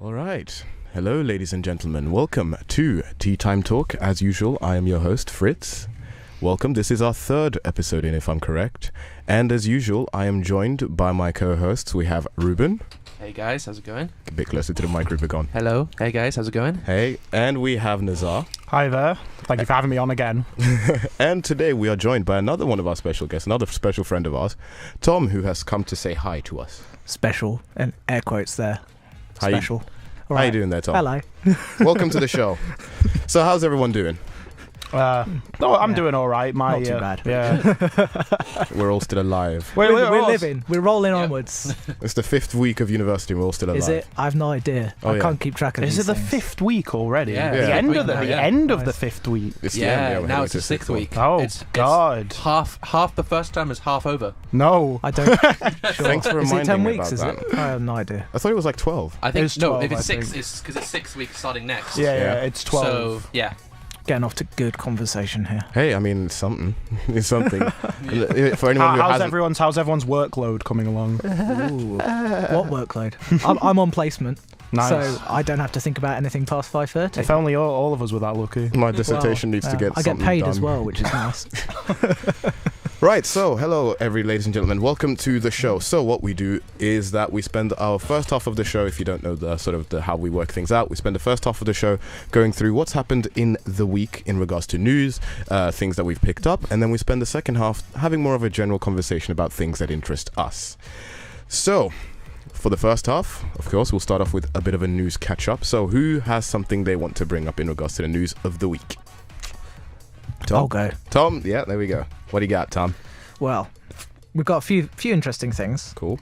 All right. Hello, ladies and gentlemen. Welcome to Tea Time Talk. As usual, I am your host, Fritz. Welcome. This is our third episode in, if I'm correct. And as usual, I am joined by my co-hosts. We have Reuben. Hey guys, how's it going? A bit closer to the mic, Reuben. Hello. Hey guys, how's it going? Hey. And we have Nezar. Hi there. Thank you for having me on again. And today we are joined by another one of our special guests, another special friend of ours, Tom, who has come to say hi to us. Special, and air quotes there. Special. How you doing there, Tom? Hello. Welcome to the show. So how's everyone doing? I'm doing all right. Not too bad. Yeah. We're all still alive. We're living. We're rolling onwards. It's the 5th week of university and we're all still alive. Is it? I have no idea. I can't keep track of Is these it the things. 5th week already? Yeah. The Yeah. end of The end of the Nice. 5th week. It's the Yeah, end, now we're it's the to 6th week. Oh, it's God. half the first time is half over. No. I don't. Sure. Thanks for Is it reminding 10 me weeks? about Is that. it? I have no idea. I thought it was like 12. I think It's no. 12, If it's I 6, think. it's because it's 6 weeks starting next. Yeah. It's 12. So yeah. Getting off to good conversation here. Hey, I mean, it's something. It's something. For anyone who how's hasn't... everyone's workload coming along? Ooh. What workload? I'm on placement, Nice. so I don't have to think about anything past 5:30. If only all of us were that lucky. My dissertation needs to get I get something paid done. as well, which is nice. Right, so hello, ladies and gentlemen. Welcome to the show. So what we do is that we spend our first half of the show, if you don't know the how we work things out, we spend the first half of the show going through what's happened in the week in regards to news, things that we've picked up, and then we spend the second half having more of a general conversation about things that interest us. So, for the first half, of course, we'll start off with a bit of a news catch-up. So who has something they want to bring up in regards to the news of the week? Tom? I'll go. Tom? Yeah, there we go. What do you got, Tom? Well, we've got a few interesting things, Cool.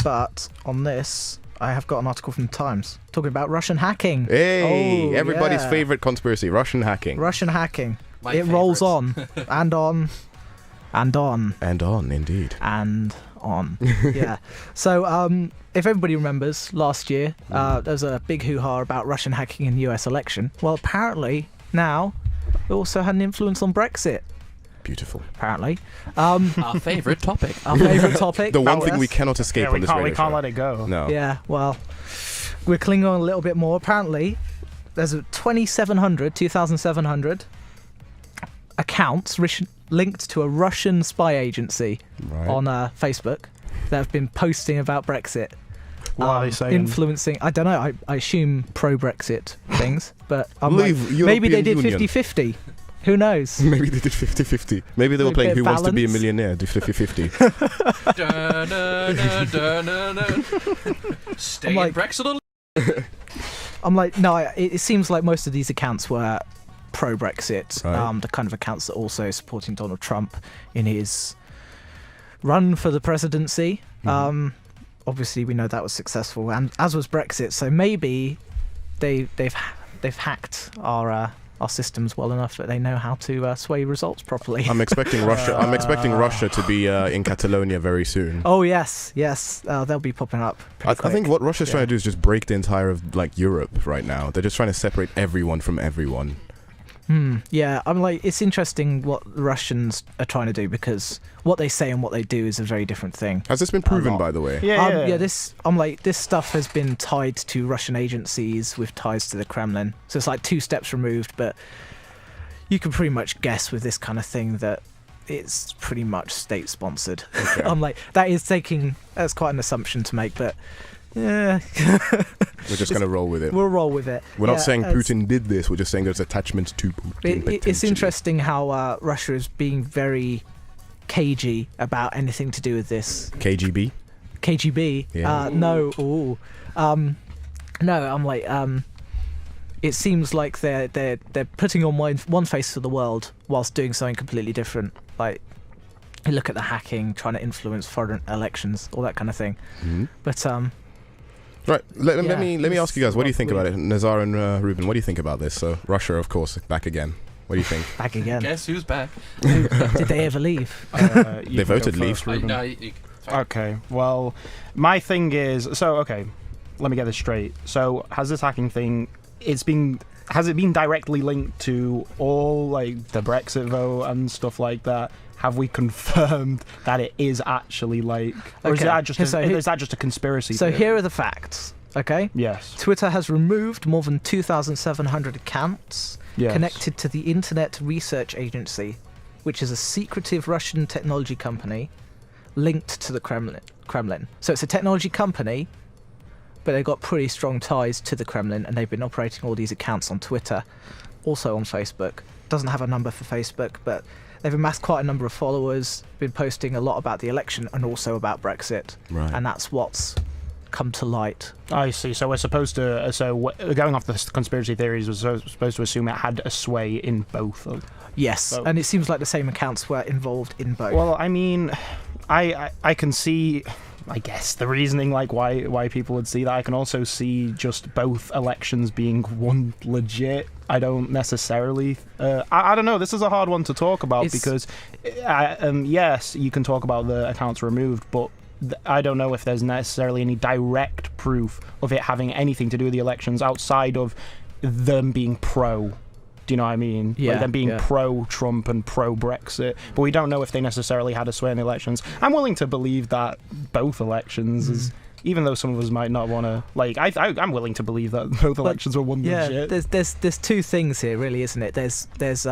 but on this, I have got an article from the Times talking about Russian hacking. Hey, Oh, everybody's yeah. favorite conspiracy, Russian hacking. Russian hacking. My It rolls favourite. on and on and on And on, indeed. and on. Yeah. So, if everybody remembers, last year there was a big hoo-ha about Russian hacking in the US election. Well, apparently now it also had an influence on Brexit. Beautiful. Apparently, Our favourite topic. our favourite topic. The one thing yes. we cannot escape we on this can't radio we can't show. let it go. No. Yeah. Well, we're clinging on a little bit more. Apparently, there's a 2,700 accounts linked to a Russian spy agency Right. on Facebook that have been posting about Brexit. What are they saying? Influencing, I don't know, I assume pro-Brexit things, but I'm Leave like, maybe they did European 50-50. Who knows? Maybe they did 50-50. Maybe they were A playing bit Who of Wants to Be a balance. Millionaire, do 50-50. Stay I'm like- in Brexit. I'm like, no, it seems like most of these accounts were pro-Brexit. Right. The kind of accounts that also supporting Donald Trump in his run for the presidency. Obviously, we know that was successful, and as was Brexit. So maybe they've hacked our systems well enough that they know how to sway results properly. I'm expecting Russia. I'm expecting Russia to be in Catalonia very soon. Oh yes, they'll be popping up. I pretty think quick. what Russia's trying to do is just break the entire of Europe right now. They're just trying to separate everyone from everyone. Yeah, I'm like, it's interesting what the Russians are trying to do, because what they say and what they do is a very different thing. Has this been proven, lot. by the way? Yeah. This stuff has been tied to Russian agencies with ties to the Kremlin. So it's like 2 steps removed, but you can pretty much guess with this kind of thing that it's pretty much state sponsored. Okay. I'm like, that's quite an assumption to make, but yeah, We're just going to roll with it. we'll roll with it. We're not saying it's- Putin did this. We're just saying there's attachments to Putin. It's potentially. interesting how Russia is being very cagey about anything to do with this. KGB. KGB. Yeah. No. Ooh. No. I'm like. It seems like they're putting on one face for the world whilst doing something completely different. Like, you look at the hacking, trying to influence foreign elections, all that kind of thing. Mhm. But Right. Let Yeah, me ask you guys. What do you think about weird. it, Nezar and Reuben? What do you think about this? So Russia, of course, back again. What do you think? back again. Guess who's back? Did they ever leave? You They can go voted leave. first, Reuben. No, Okay, well, my thing is, let me get this straight. So, has this hacking thing, has it been directly linked to all, like, the Brexit vote and stuff like that? Have we confirmed that it is actually, like, or is Okay, that just so is that just a conspiracy So theory? here are the facts. Okay? Yes. Twitter has removed more than 2,700 accounts Yes. connected to the Internet Research Agency, which is a secretive Russian technology company linked to the Kremlin. So it's a technology company, but they've got pretty strong ties to the Kremlin, and they've been operating all these accounts on Twitter, also on Facebook. Doesn't have a number for Facebook, but they've amassed quite a number of followers, been posting a lot about the election and also about Brexit, Right. and that's what's come to light. I see. So we're supposed to. Going off the conspiracy theories, we're supposed to assume it had a sway in both. Yes, Both. and it seems like the same accounts were involved in both. Well, I mean, I can see, I guess, the reasoning, like why people would see that. I can also see just both elections being one legit. I don't necessarily. I don't know. This is a hard one to talk about because, yes, you can talk about the accounts removed, but I don't know if there's necessarily any direct proof of it having anything to do with the elections outside of them being pro. Do you know what I mean? Yeah, like them being yeah. pro-Trump and pro-Brexit. But we don't know if they necessarily had a sway in the elections. I'm willing to believe that both elections is... Even though some of us might not want to... Like, I'm willing to believe that both elections were one legit. There's two things here, really, isn't it? There's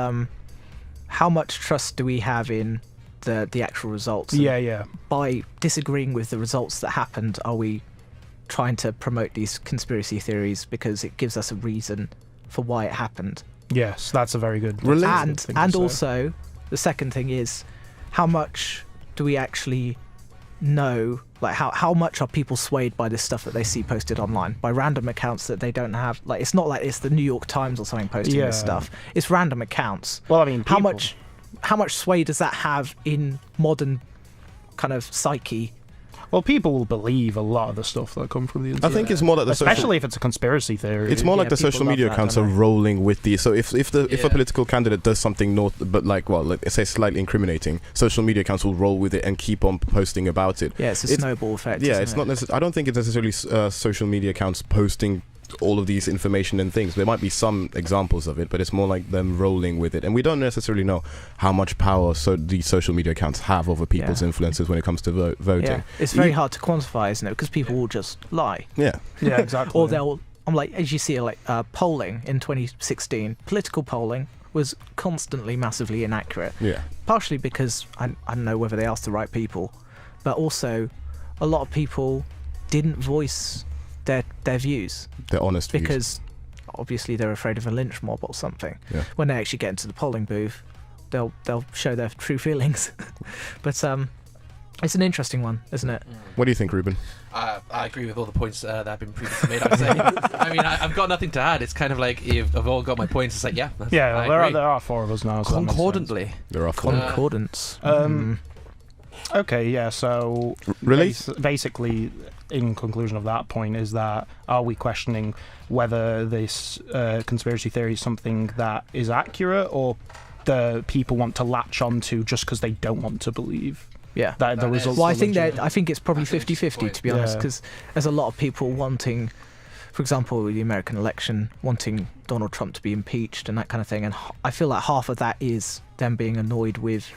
how much trust do we have in the actual results? And Yeah. by disagreeing with the results that happened, are we trying to promote these conspiracy theories because it gives us a reason for why it happened? Yes, that's a very good... And thing to say. also, the second thing is, how much do we actually know, like how much are people swayed by this stuff that they see posted online by random accounts that they don't have? Like, it's not like it's the New York Times or something posting this stuff. It's random accounts. Well, I mean, how much sway does that have in modern kind of psyche? Well, people will believe a lot of the stuff that come from the internet. I think it's more like the especially if it's a conspiracy theory. It's more like the people social love media that, accounts don't are they? rolling with the. So if a Yeah. political candidate does something let's say slightly incriminating, social media accounts will roll with it and keep on posting about it. Yeah, it's a snowball effect. Yeah, isn't it's it? not necessarily. I don't think it's necessarily social media accounts posting all of these information and things. There might be some examples of it, but it's more like them rolling with it, and we don't necessarily know how much power these social media accounts have over people's influences when it comes to voting. Yeah, it's very hard to quantify, isn't it? Because people will just lie. Yeah. Yeah, exactly. Or I'm like, as you see, like polling in 2016, political polling was constantly massively inaccurate. Yeah. Partially because I don't know whether they asked the right people, but also a lot of people didn't voice their views They're honest views. because obviously they're afraid of a lynch mob or something. Yeah. When they actually get into the polling booth, they'll show their true feelings. But it's an interesting one, isn't it? What do you think, Reuben? I agree with all the points that have been previously made. I'd say. I mean, I've got nothing to add. It's kind of like I've all got my points. It's like, yeah, I there agree. are four of us now. So that makes sense. Concordantly. There are four. Concordance. Okay, yeah. So Really? basically, in conclusion of that point, is that are we questioning whether this conspiracy theory is something that is accurate, or the people want to latch onto just because they don't want to believe Yeah. that the results? Well, are I think legit? I think it's probably I think it's 50-50, to be Yeah. honest, because there's a lot of people wanting, for example, with the American election, wanting Donald Trump to be impeached and that kind of thing, and I feel like half of that is them being annoyed with,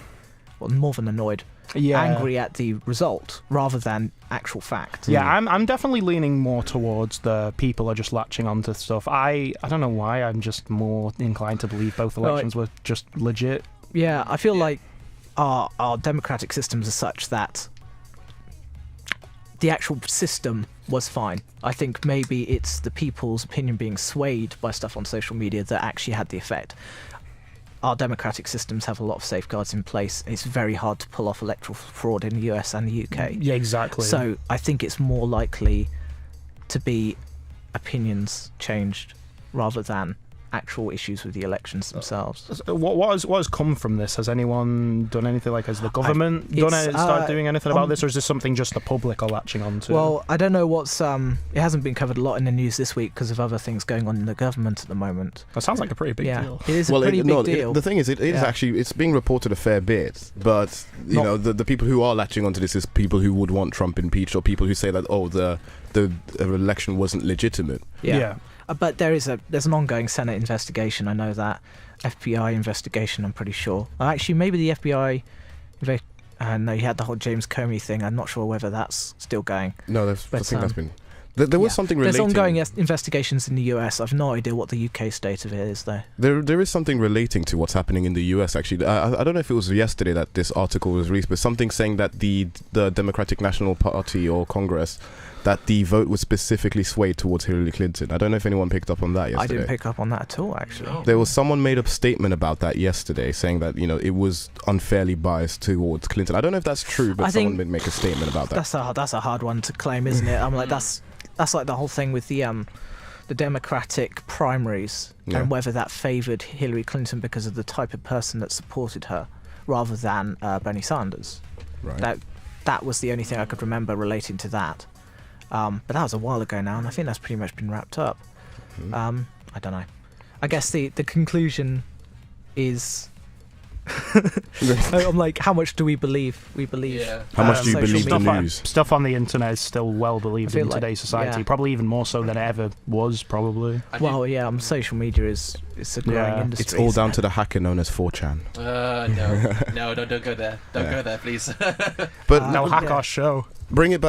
well, more than annoyed, angry at the result rather than actual fact. Yeah, I'm definitely leaning more towards the people are just latching onto stuff. I don't know why, I'm just more inclined to believe both elections were just legit. Yeah, I feel like our democratic systems are such that the actual system was fine. I think maybe it's the people's opinion being swayed by stuff on social media that actually had the effect. Our democratic systems have a lot of safeguards in place. It's very hard to pull off electoral fraud in the US and the UK. Yeah, exactly. So I think it's more likely to be opinions changed rather than actual issues with the elections themselves. What has come from this? Has anyone done anything? Like, has the government started doing anything about this, or is this something just the public are latching onto? Well, I don't know what's it hasn't been covered a lot in the news this week because of other things going on in the government at the moment. That sounds like a pretty big deal. It is a pretty big deal. The thing is, it is actually, it's being reported a fair bit, but you know, the people who are latching onto this is people who would want Trump impeached, or people who say that the election wasn't legitimate. Yeah. But there's an ongoing Senate investigation. I know that FBI investigation. I'm pretty sure. Actually, maybe the FBI. No, you had the whole James Comey thing. I'm not sure whether that's still going. No, I think that's been There was something relating. There's ongoing investigations in the US. I've no idea what the UK state of it is, though. There is something relating to what's happening in the US, actually. I don't know if it was yesterday that this article was released, but something saying that the Democratic National Party or Congress, that the vote was specifically swayed towards Hillary Clinton. I don't know if anyone picked up on that yesterday. I didn't pick up on that at all, actually. No. There was someone made a statement about that yesterday, saying that it was unfairly biased towards Clinton. I don't know if that's true, but someone did make a statement about that. That's a hard one to claim, isn't it? I'm like that's like the whole thing with the Democratic primaries and whether that favoured Hillary Clinton because of the type of person that supported her, rather than Bernie Sanders. Right. That was the only thing I could remember relating to that. But that was a while ago now, and I think that's pretty much been wrapped up. I don't know. I guess the conclusion is. I'm like, how much do we believe? Yeah. How much do you believe the news? Stuff on the internet is still well believed in today's society. Probably even more so than it ever was, probably. Well, social media is a growing industry. It's all down to the hacker known as 4chan. No, don't go there. Don't go there, please. But they'll hack our show. Bringing it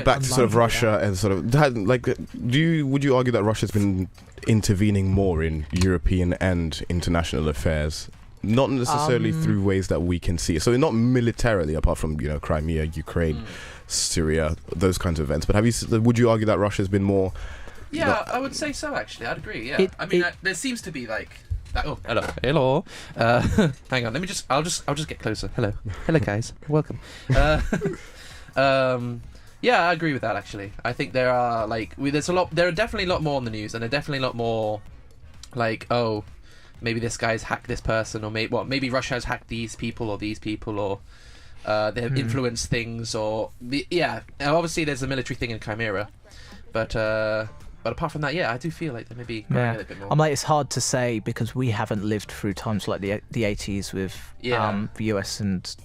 back to sort of Russia and sort of would you argue that Russia's been intervening more in European and international affairs? Not necessarily through ways that we can see. So not militarily, apart from Crimea, Ukraine, Syria, those kinds of events. But would you argue that Russia's been more? Yeah, I would say so. Actually, I'd agree. Yeah, there seems to be like. Oh, hello. Hang on. I'll just get closer. Hello, guys. Welcome. Yeah, I agree with that. Actually, I think there are there are definitely a lot more on the news, and there are definitely a lot more maybe this guy's hacked this person, or maybe Russia has hacked these people, or they've influenced things, obviously there's a military thing in Chimera, but apart from that, I do feel like there may be a little bit more. I'm like, it's hard to say because we haven't lived through times like the 80s with the US and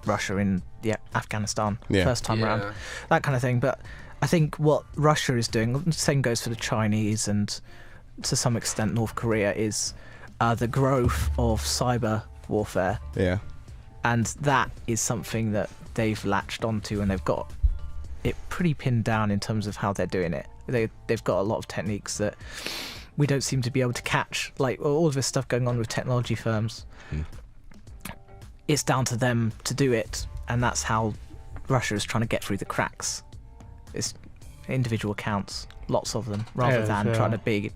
Russia in Afghanistan first time around, that kind of thing. But I think what Russia is doing, the same goes for the Chinese and to some extent North Korea, is the growth of cyber warfare. Yeah. And that is something that they've latched onto, and they've got it pretty pinned down in terms of how they're doing it. They've got a lot of techniques that we don't seem to be able to catch. Like all of this stuff going on with technology firms, it's down to them to do it, and that's how Russia is trying to get through the cracks. It's individual accounts, lots of them, rather than trying to be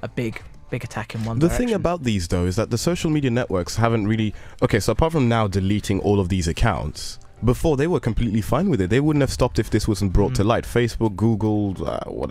a big attack in one direction. The thing about these, though, is that the social media networks haven't really... Okay, so apart from now deleting all of these accounts, before they were completely fine with it. They wouldn't have stopped if this wasn't brought to light. Facebook, Google,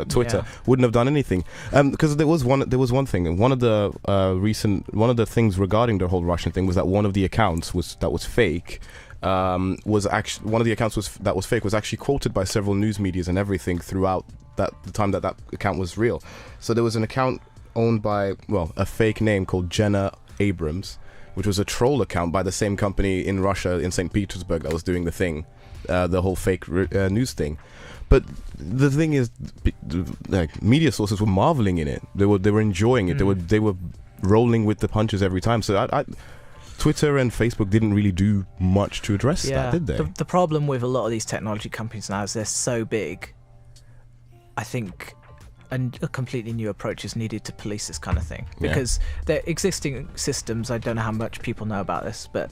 Twitter wouldn't have done anything. Because there was one thing. One of the things regarding the whole Russian thing was that one of the accounts that was fake. Was actually one of the accounts that was fake was actually quoted by several news medias and everything throughout the time that account was real. So there was an account owned by a fake name called Jenna Abrams, which was a troll account by the same company in Russia, in St. Petersburg, that was doing the thing, the whole fake news thing. But the thing is, media sources were marveling in it. They were enjoying it. They were rolling with the punches every time. So Twitter and Facebook didn't really do much to address that, did they? The problem with a lot of these technology companies now is they're so big. I think a completely new approach is needed to police this kind of thing, because their existing systems, I don't know how much people know about this, but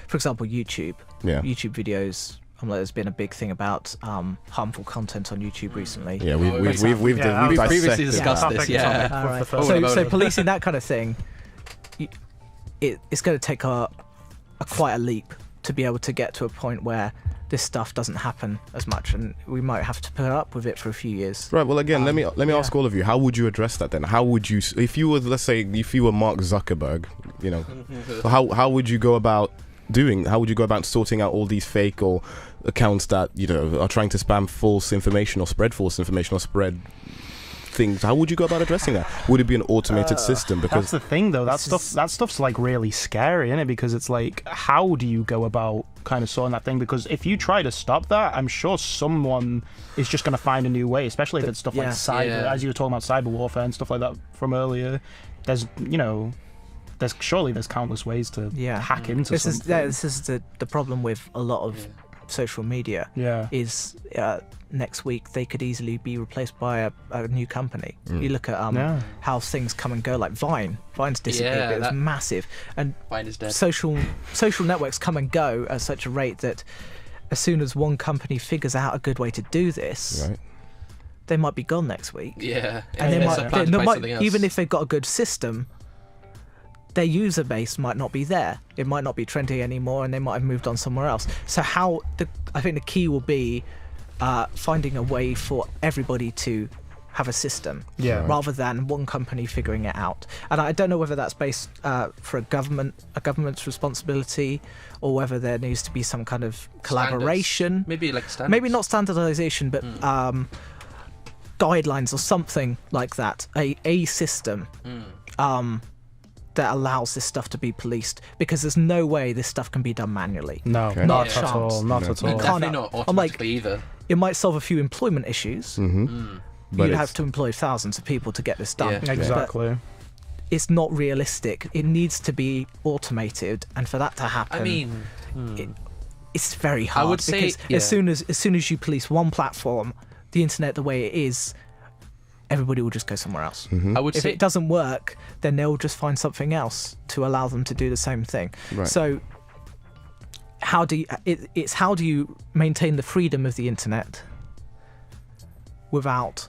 for example, YouTube videos, there's been a big thing about harmful content on YouTube recently. Yeah, we've previously discussed this. Yeah, so policing that kind of thing, it's going to take quite a leap to be able to get to a point where this stuff doesn't happen as much, and we might have to put up with it for a few years. Right. Well, again, let me ask all of you: how would you address that then? How would you, if you were Mark Zuckerberg, how would you go about sorting out all these fake or accounts that are trying to spam false information or spread false information or spread things? How would you go about addressing that? Would it be an automated system? Because that's the thing, though. That stuff's like really scary, isn't it? Because it's like, how do you go about kind of sorting that thing? Because if you try to stop that, I'm sure someone is just going to find a new way, especially if it's stuff like cyber, as you were talking about cyber warfare and stuff like that from earlier. There's countless ways to hack into something. This is the problem with a lot of social media is next week they could easily be replaced by a new company. You look at how things come and go, like Vine's disappeared, but it was massive, and Vine is dead. social networks come and go at such a rate that as soon as one company figures out a good way to do this, they might be gone next week. And they might something else. even if they've got a good system, their user base might not be there. It might not be trendy anymore, and they might have moved on somewhere else. So I think the key will be finding a way for everybody to have a system, rather than one company figuring it out. And I don't know whether that's based for a government's responsibility, or whether there needs to be some kind of collaboration. Standards. Maybe like standards. Maybe not standardization, but guidelines or something like that. A system. That allows this stuff to be policed, because there's no way this stuff can be done manually. No, not at all. Not at all. Definitely not automatically either. It might solve a few employment issues. You'd have to employ thousands of people to get this done. Yeah. Exactly. But it's not realistic. It needs to be automated, and for that to happen, I mean, it's very hard. I would say as soon as you police one platform, the internet the way it is, everybody will just go somewhere else. I would if say it doesn't work, then they'll just find something else to allow them to do the same thing. So how do you maintain the freedom of the internet without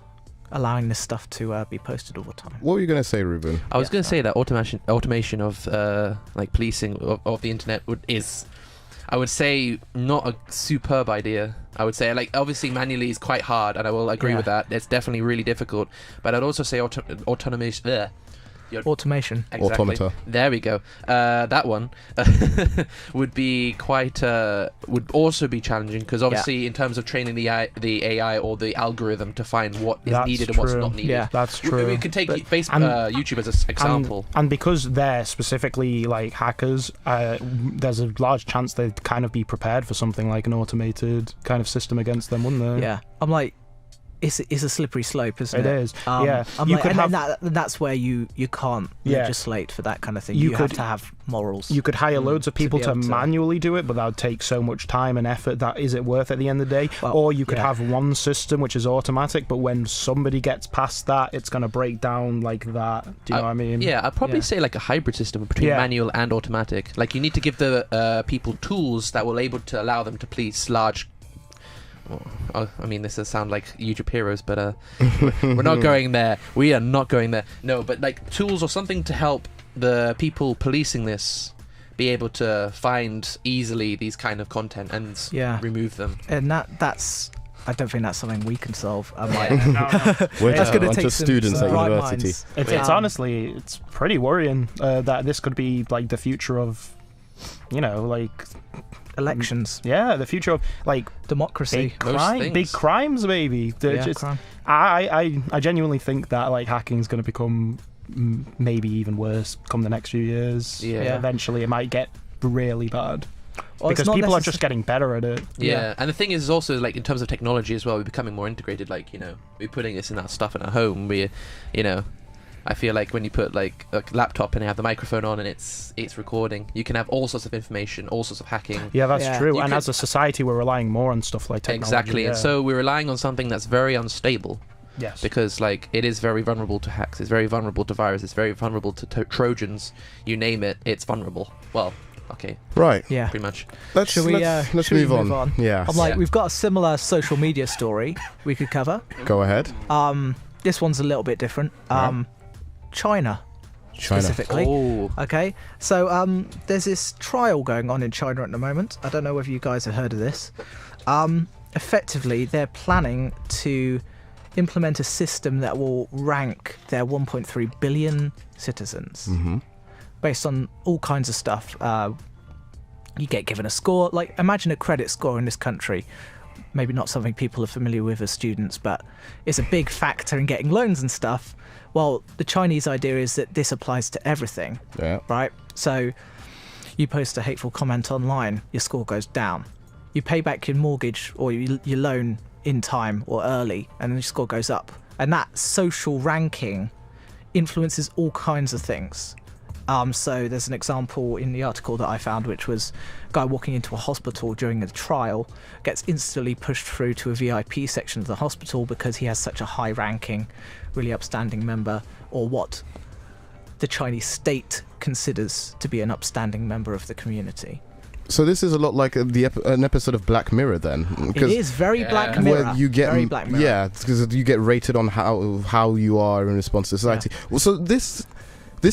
allowing this stuff to be posted all the time? What were you going to say, Reuben? I was going to say that automation of like policing of the internet is, I would say, not a superb idea. I would say, like, obviously manually is quite hard, and I will agree with that. It's definitely really difficult. But I'd also say automation. Automation. Exactly. Automata. There we go. That one would be quite. Would also be challenging, because obviously in terms of training the AI or the algorithm to find what is needed and what's not needed. Yeah, that's true. We could take YouTube as an example. And because they're specifically like hackers, there's a large chance they'd kind of be prepared for something like an automated kind of system against them, wouldn't they? Yeah, I'm like, it's a slippery slope, isn't it? It is. I'm like, that's where you can't legislate for that kind of thing. You have to have morals. You could hire loads of people to able to manually do it, but that would take so much time and effort. That is it worth at the end of the day? Or you could have one system which is automatic, but when somebody gets past that, it's going to break down like that. Do you know what I mean? Yeah, I'd probably say like a hybrid system between manual and automatic. Like, you need to give the people tools that will able to allow them to police large. I mean, this does sound like YouTube heroes, but we're not going there. We are not going there. No, but like tools or something to help the people policing this be able to find easily these kind of content and remove them. And that's. I don't think that's something we can solve. We're just a bunch of students at university. It's honestly, it's pretty worrying that this could be like the future of, like. Elections. Yeah, the future of like democracy. Big crimes, maybe. Crime. I genuinely think that like hacking is going to become maybe even worse come the next few years. Yeah. Eventually, it might get really bad. Well, because people are just getting better at it. Yeah, and the thing is also, like, in terms of technology as well, we're becoming more integrated. Like, we're putting this in our stuff in our home. I feel like when you put like a laptop and you have the microphone on and it's recording, you can have all sorts of information, all sorts of hacking. Yeah, that's true. And as a society, we're relying more on stuff like technology. Exactly, and so we're relying on something that's very unstable. Yes. Because like it is very vulnerable to hacks. It's very vulnerable to viruses. It's very vulnerable to Trojans. You name it, it's vulnerable. Well, okay. Right. Yeah. Pretty much. Let's move on. Yeah. I'm like, we've got a similar social media story we could cover. Go ahead. This one's a little bit different. China. Specifically. Oh. Okay. So there's this trial going on in China at the moment. I don't know whether you guys have heard of this. Effectively, they're planning to implement a system that will rank their 1.3 billion citizens based on all kinds of stuff. You get given a score. Like, imagine a credit score in this country. Maybe not something people are familiar with as students, but it's a big factor in getting loans and stuff. Well, the Chinese idea is that this applies to everything, right? So you post a hateful comment online, your score goes down. You pay back your mortgage or your loan in time or early, and your score goes up. And that social ranking influences all kinds of things. So there's an example in the article that I found, which was a guy walking into a hospital during a trial gets instantly pushed through to a VIP section of the hospital because he has such a high-ranking, really upstanding member, or what the Chinese state considers to be an upstanding member of the community. So this is a lot like an episode of Black Mirror, then. It is very Black Mirror. Where you get, very Black Mirror. Yeah, because you get rated on how you are in response to society. Yeah. Well, so this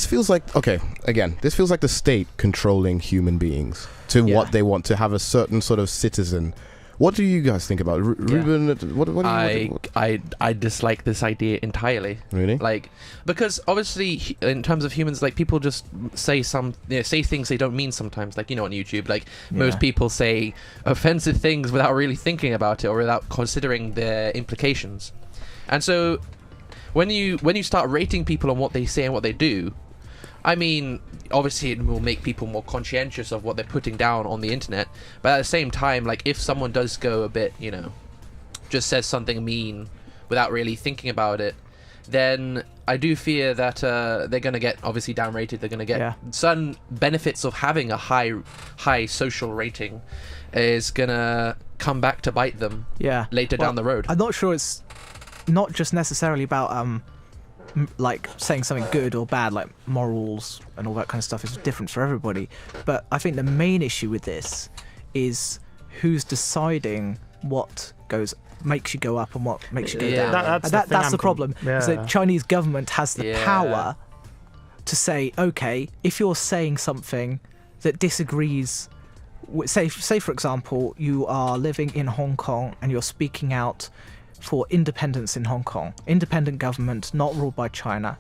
feels like, okay, again, this feels like the state controlling human beings to what they want, to have a certain sort of citizen. What do you guys think about it? Reuben, what do you I dislike this idea entirely. Really? Like, because obviously in terms of humans, like, people just say say things they don't mean sometimes. Like, on YouTube, like, most people say offensive things without really thinking about it or without considering their implications. And so when you start rating people on what they say and what they do, I mean, obviously it will make people more conscientious of what they're putting down on the internet, but at the same time, like, if someone does go a bit, just says something mean without really thinking about it, then I do fear that they're going to get obviously downrated. They're going to get some benefits of having a high social rating is going to come back to bite them later down the road. I'm not sure it's not just necessarily about like saying something good or bad, like morals and all that kind of stuff is different for everybody, but I think the main issue with this is who's deciding what makes you go up and what makes you go down. That's the problem. Is the Chinese government has the power to say, okay, if you're saying something that disagrees, say for example, you are living in Hong Kong and you're speaking out for independence in Hong Kong, independent government, not ruled by China,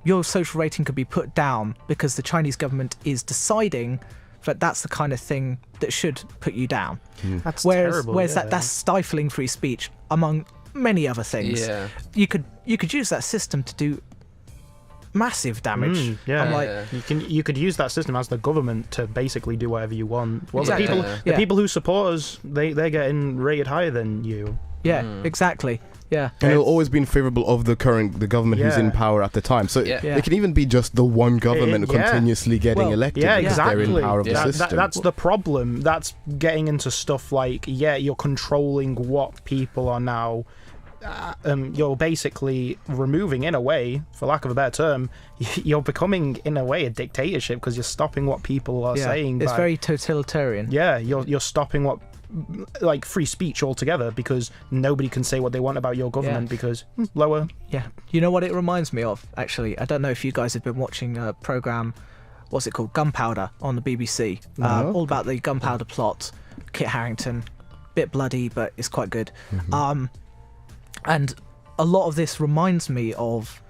your social rating could be put down because the Chinese government is deciding that that's the kind of thing that should put you down. That's terrible. Whereas yeah. that's stifling free speech, among many other things. Yeah. You could use that system to do massive damage. You could use that system as the government to basically do whatever you want. Well, Exactly. the people who support us, they're getting rated higher than you. Yeah, exactly. Yeah. And it'll always be favourable of the government who's in power at the time. So it can even be just the one government continuously getting elected because they're in power of the system. That's the problem. That's getting into stuff like, you're controlling what people are now. You're basically removing, in a way, for lack of a better term, you're becoming, in a way, a dictatorship because you're stopping what people are saying. It's very totalitarian. Yeah, you're stopping what, like, free speech altogether because nobody can say what they want about your government because lower. Yeah. You know what it reminds me of, actually? I don't know if you guys have been watching a programme, what's it called? Gunpowder on the BBC. All about the gunpowder plot. Kit Harington. Bit bloody, but it's quite good. And a lot of this reminds me of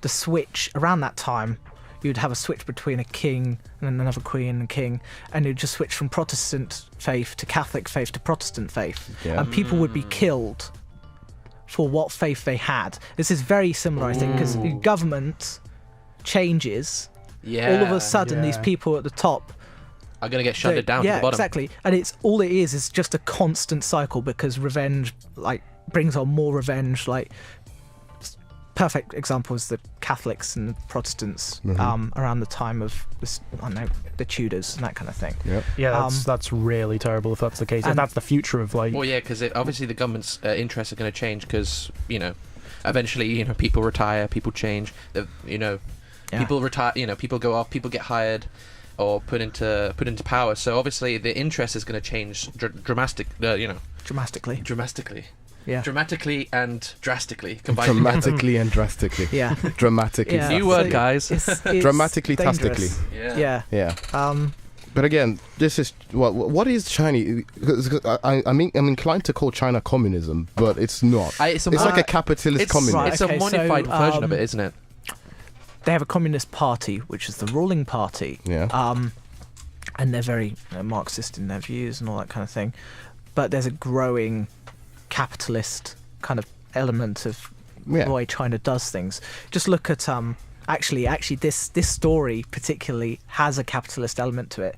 the switch around that time. You'd have a switch between a king and another queen and king, and you'd just switch from Protestant faith to Catholic faith to Protestant faith. Yeah. And people would be killed for what faith they had. This is very similar, I think, because government changes. Yeah. All of a sudden, these people at the top are going to get shunted down to the bottom. Yeah, exactly. And it's all it is just a constant cycle because revenge, like, brings on more revenge. Like, perfect example is the Catholics and the Protestants around the time of this, I don't know, the Tudors and that kind of thing. Yeah, that's really terrible if that's the case. If that's the future of, like... Well, yeah, because obviously the government's interests are going to change because, eventually, people retire, people change, people retire, people go off, people get hired or put into power. So obviously the interest is going to change dramatically. Yeah. Dramatically and drastically combined. Dramatically and drastically. Yeah. Dramatically. Yeah. New word, guys. It's Dramatically, dangerous. tastically. Yeah. But again, this is what is Chinese? I'm inclined to call China communism, but it's not. It's like a capitalist communism. Right, it's a modified version of it, isn't it? They have a communist party, which is the ruling party. Yeah. And they're very Marxist in their views and all that kind of thing. But there's a growing capitalist kind of element of the way China does things. Just look at actually this story particularly has a capitalist element to it,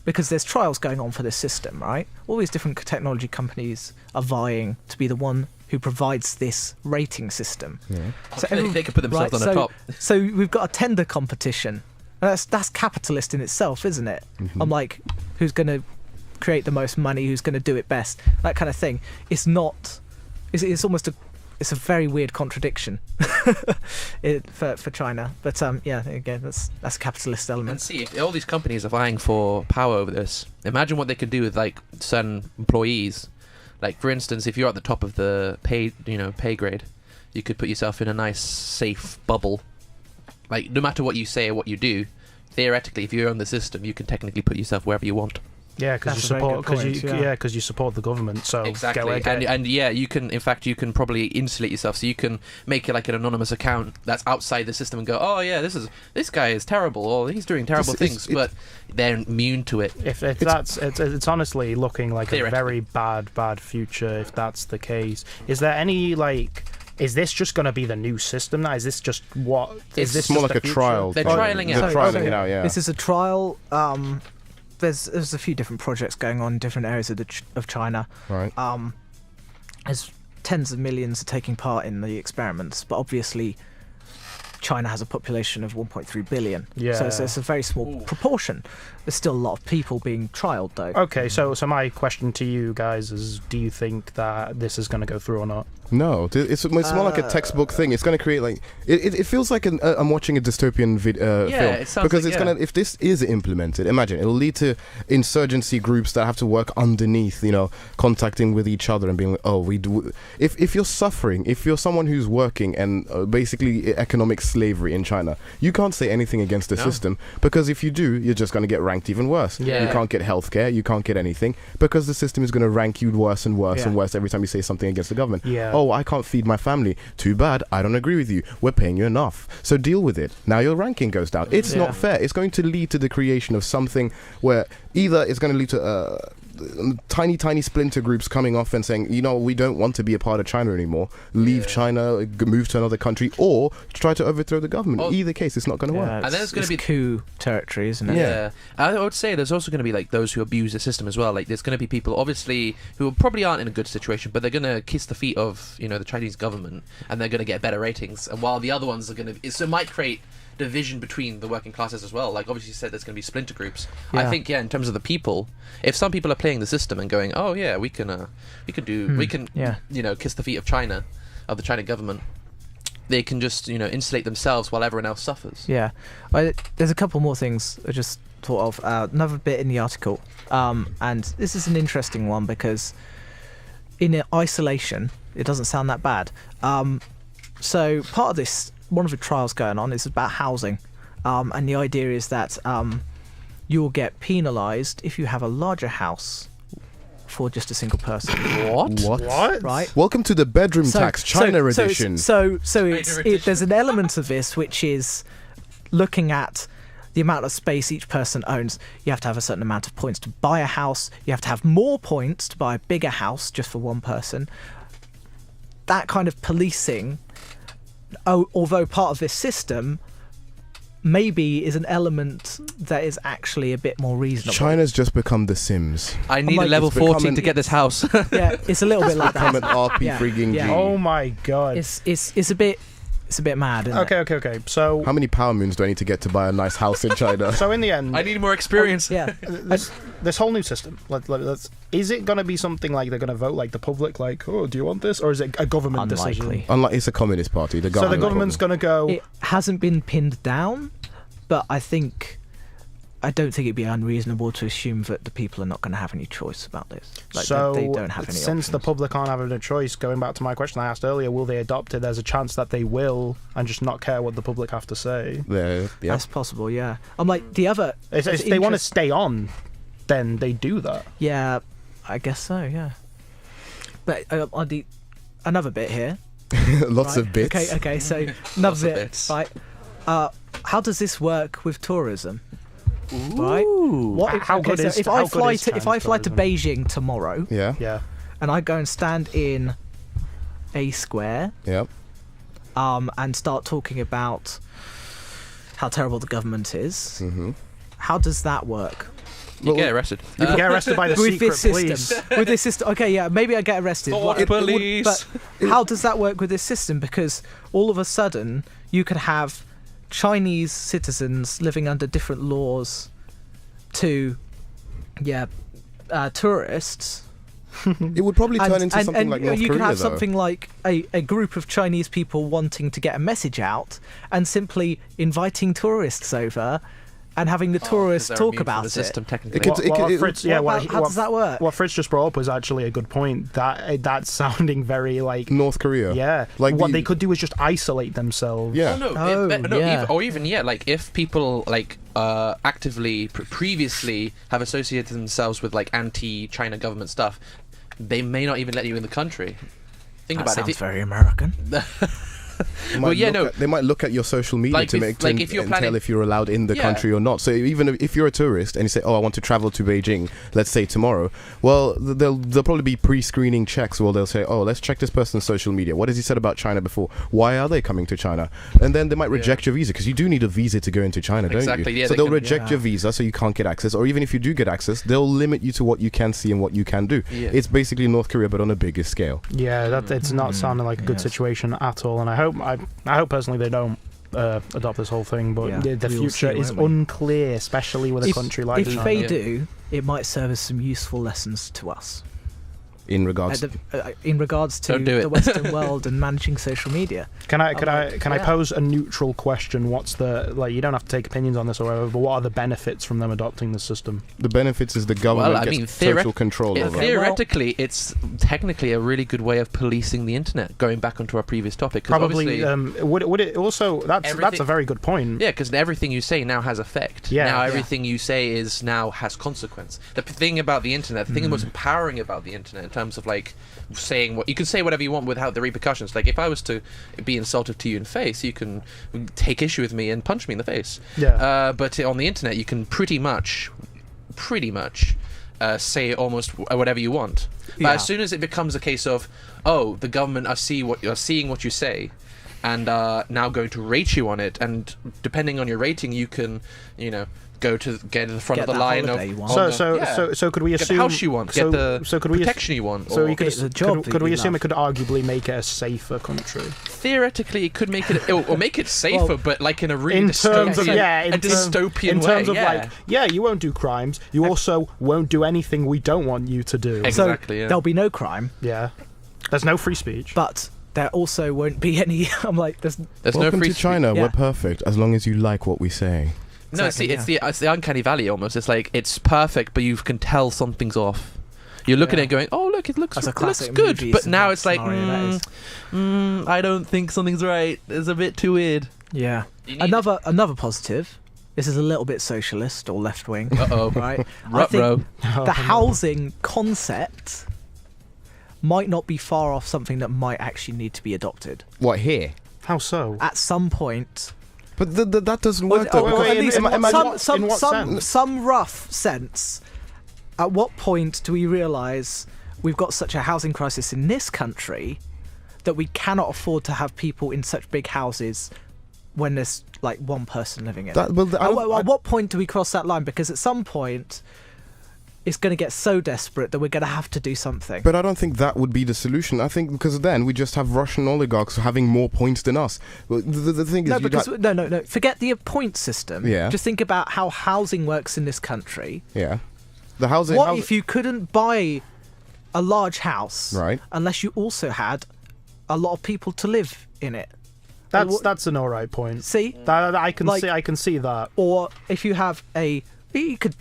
because there's trials going on for this system, right? All these different technology companies are vying to be the one who provides this rating system. So They could put themselves on the top. So we've got a tender competition. That's capitalist in itself, isn't it? I'm like, who's going to create the most money? Who's going to do it best? That kind of thing. It's not. It's almost it's a very weird contradiction for China. But yeah, again, that's a capitalist element. And see, if all these companies are vying for power over this, imagine what they could do with like certain employees. Like for instance, if you're at the top of the pay grade, you could put yourself in a nice safe bubble. Like no matter what you say or what you do, theoretically, if you own the system, you can technically put yourself wherever you want. Yeah, because you support the government. So exactly, and yeah, you can. In fact, you can probably insulate yourself. So you can make it like an anonymous account that's outside the system and go, oh yeah, this guy is terrible, or he's doing terrible things, but they're immune to it. It's honestly looking like a very bad future if that's the case. Is there any like? Is this just going to be the new system now? Is this just what? Is this more like a trial? They're trialing it. They're trialing it out. Yeah. This is a trial. There's a few different projects going on in different areas of China. Right. There's tens of millions are taking part in the experiments, but obviously China has a population of 1.3 billion. Yeah. So it's a very small proportion. There's still a lot of people being trialed, though. Okay, so my question to you guys is, do you think that this is going to go through or not? No, it's more like a textbook thing. It's going to create like it feels like I'm watching a dystopian film, it sounds because like, it's gonna, if this is implemented, imagine it'll lead to insurgency groups that have to work underneath, contacting with each other and being like, oh, we do. If you're suffering, if you're someone who's working and basically economic slavery in China, you can't say anything against the system, because if you do, you're just going to get ranked even worse. Yeah. You can't get healthcare, you can't get anything, because the system is going to rank you worse and worse and worse every time you say something against the government. Yeah. Oh, I can't feed my family. Too bad. I don't agree with you. We're paying you enough. So deal with it. Now your ranking goes down. It's not fair. It's going to lead to the creation of something where either it's going to lead to tiny splinter groups coming off and saying, we don't want to be a part of China anymore. Leave China, move to another country, or try to overthrow the government. Either case, it's not going to work. And then there's going to be coup territory, isn't it? Yeah. I would say there's also going to be like those who abuse the system as well. Like there's going to be people obviously who probably aren't in a good situation, but they're going to kiss the feet of the Chinese government, and they're going to get better ratings. And while the other ones are going to, so it might create division between the working classes as well. Like obviously you said there's going to be splinter groups. I think in terms of the people, if some people are playing the system and going, oh yeah, we can kiss the feet of China, of the China government, they can just insulate themselves while everyone else suffers. Yeah. There's a couple more things I just thought of. Another bit in the article, and this is an interesting one because in isolation it doesn't sound that bad. So part of this, one of the trials going on is about housing, and the idea is that you'll get penalised if you have a larger house for just a single person. What? Right. Welcome to the bedroom tax China edition. There's an element of this which is looking at the amount of space each person owns. You have to have a certain amount of points to buy a house. You have to have more points to buy a bigger house just for one person. That kind of policing, although part of this system, maybe is an element that is actually a bit more reasonable. China's just become The Sims. I need a level 14 to get this house. Yeah, it's a little bit like that. Become an RP frigging G. Oh my god. It's a bit mad, isn't it? Okay. So how many power moons do I need to get to buy a nice house in China? So in the end, I need more experience. This whole new system, is it going to be something like they're going to vote like the public, like, oh, do you want this, or is it a government decision? Unlike it's a communist party. So the government's going to go. It hasn't been pinned down, but I don't think it'd be unreasonable to assume that the people are not going to have any choice about this. So they don't have any since options. the public aren't having a choice, going back to my question I asked earlier, will they adopt it? There's a chance that they will and just not care what the public have to say. That's possible, yeah. I'm like, the other... If they want to stay on, then they do that. Yeah, I guess so, yeah. But another bit here. Lots of bits. Okay, so another bit, right? How does this work with tourism? Right? How good is if I fly to Beijing tomorrow, yeah, and I go and stand in a square, yeah, and start talking about how terrible the government is. Mm-hmm. How does that work? You get arrested. You can get arrested by the With secret this system. police. With this system. Okay, yeah, maybe I get arrested. Police. But how does that work with this system? Because all of a sudden, you could have Chinese citizens living under different laws to, tourists. It would probably turn into something like North you Korea, could have though. something like a group of Chinese people wanting to get a message out and simply inviting tourists over and having the tourists talk about the system, it. technically. Fritz, How does that work? What Fritz just brought up was actually a good point. That's sounding very like North Korea. Yeah, Like what they could do is just isolate themselves. Yeah. Like if people like actively previously have associated themselves with like anti-China government stuff, they may not even let you in the country. Think about sounds it. very American. They might look at your social media Like to if you're and planning- tell if you're allowed in the Yeah. country or not. So even if you're a tourist and you say, "Oh, I want to travel to Beijing," let's say tomorrow, well, there'll probably be pre-screening checks where they'll say, "Oh, let's check this person's social media. What has he said about China before? Why are they coming to China?" And then they might reject your visa because you do need a visa to go into China, don't Exactly, you? yeah, so they they'll can- reject your visa, so you can't get access. Or even if you do get access, they'll limit you to what you can see and what you can do. Yeah. It's basically North Korea, but on a bigger scale. Yeah, that it's not sounding like a good Yes. situation at all, and I hope personally they don't adopt this whole thing. But Yeah. the We will future see, is won't we? unclear, especially with a country like If China. they Yeah. do, it might serve as some useful lessons to us. In regards, In regards to Don't do it. the Western world and managing social media. Can I Yeah. pose a neutral question? What's the you don't have to take opinions on this or whatever, but what are the benefits from them adopting the system? the benefits is the government Well, I gets mean, total control over it. Theoretically, it's technically a really good way of policing the internet. Going back onto our previous topic, 'cause Probably obviously- would it also that's a Everything- very good point. Yeah, because everything you say now has effect. Yeah. Now Yeah. everything you say is now has consequence. The thing about the internet, the thing most empowering about the internet, in terms of like saying what you can say whatever you want without the repercussions. Like if I was to be insultive to you in face, you can take issue with me and punch me in the face. Yeah. But on the internet, you can pretty much say almost whatever you want. But Yeah. as soon as it becomes a case of, oh, the government are seeing what you say, and now going to rate you on it, and depending on your rating, you can, go to get to the front Get of the that line holiday you of. want. So could we Get the assume house you want, So, get the so could we protection you want. So or you could, Get the job could, that could we you assume love. it could arguably make it a safer country? theoretically, it could make it or make it safer, Well, but like in a really In terms of dystopian, in a dystopian terms way. of like you won't do crimes. You also won't do anything we don't want you to do. Exactly, So yeah. there'll be no crime, Yeah, there's no free speech. but there also won't be any. I'm like, there's There's Welcome no free to China. Yeah. We're perfect as long as you like what we say. No, Exactly, see, it's the uncanny valley almost. It's like it's perfect, but you can tell something's off. You're looking Yeah. at it going, oh look, it looks That's a it looks classic good, movie but now it's like, scenario, that is. I don't think something's right. It's a bit too weird. Yeah. You need- Another positive. This is a little bit socialist or left wing, Uh-oh. right? I Ruh-roh. think the housing concept might not be far off something that might actually need to be adopted What here? How so? at some point. But that doesn't work. Or though, because- at least in what sense? some rough sense. At what point do we realise we've got such a housing crisis in this country that we cannot afford to have people in such big houses when there's like one person living in it? That- well, the- I don't- At what point do we cross that line? Because at some point, it's going to get so desperate that we're going to have to do something. But I don't think that would be the solution. I think because then we just have Russian oligarchs having more points than us. Well, the thing is, No, you because got- no. Forget the point system. Yeah. Just think about how housing works in this country. yeah, the housing. What if you couldn't buy a large house Right. unless you also had a lot of people to live in it? That's an alright point. See? That I can Like- see. I can see that. Or if you have you could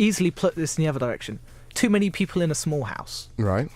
easily put this in the other direction. Too many people in a small house. Right.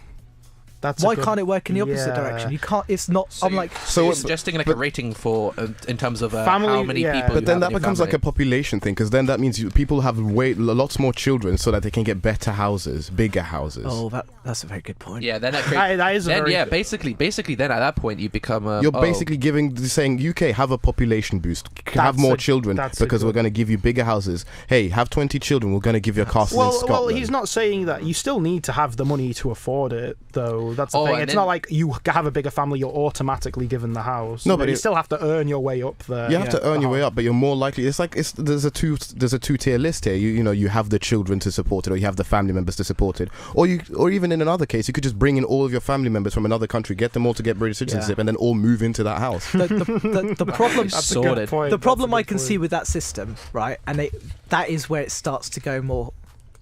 That's Why can't it work in the opposite yeah. direction? You can't. It's not. I'm like. So you're what- suggesting like but- a rating for in terms of Family- how many yeah. people. But you then have that in your becomes like a family. population thing, because then that means people have lots more children so that they can get better houses, bigger houses. Oh, that's a very good point. Yeah, then that That is a then very yeah, basically, then at that point you become a. You're basically saying UK have a population boost, have more children that's a because we're good- going to give you bigger houses. Hey, have 20 children, we're going to give you a castle in Well, Scotland. he's not saying that. You still need to have the money to afford it, though. though. That's the Oh, thing. and It's then- not like you have a bigger family, you're automatically given the house. No, but you it- still have to earn your way up there. You have to earn your way up, but you're more likely. It's like there's a two-tier list here. You have the children to support it, or you have the family members to support it, or even in another case, you could just bring in all of your family members from another country, get them all to get British citizenship, and then all move into that house. The problem. That's a Sorted. good point. The That's problem a I good can point. see with that system, right, and that is where it starts to go more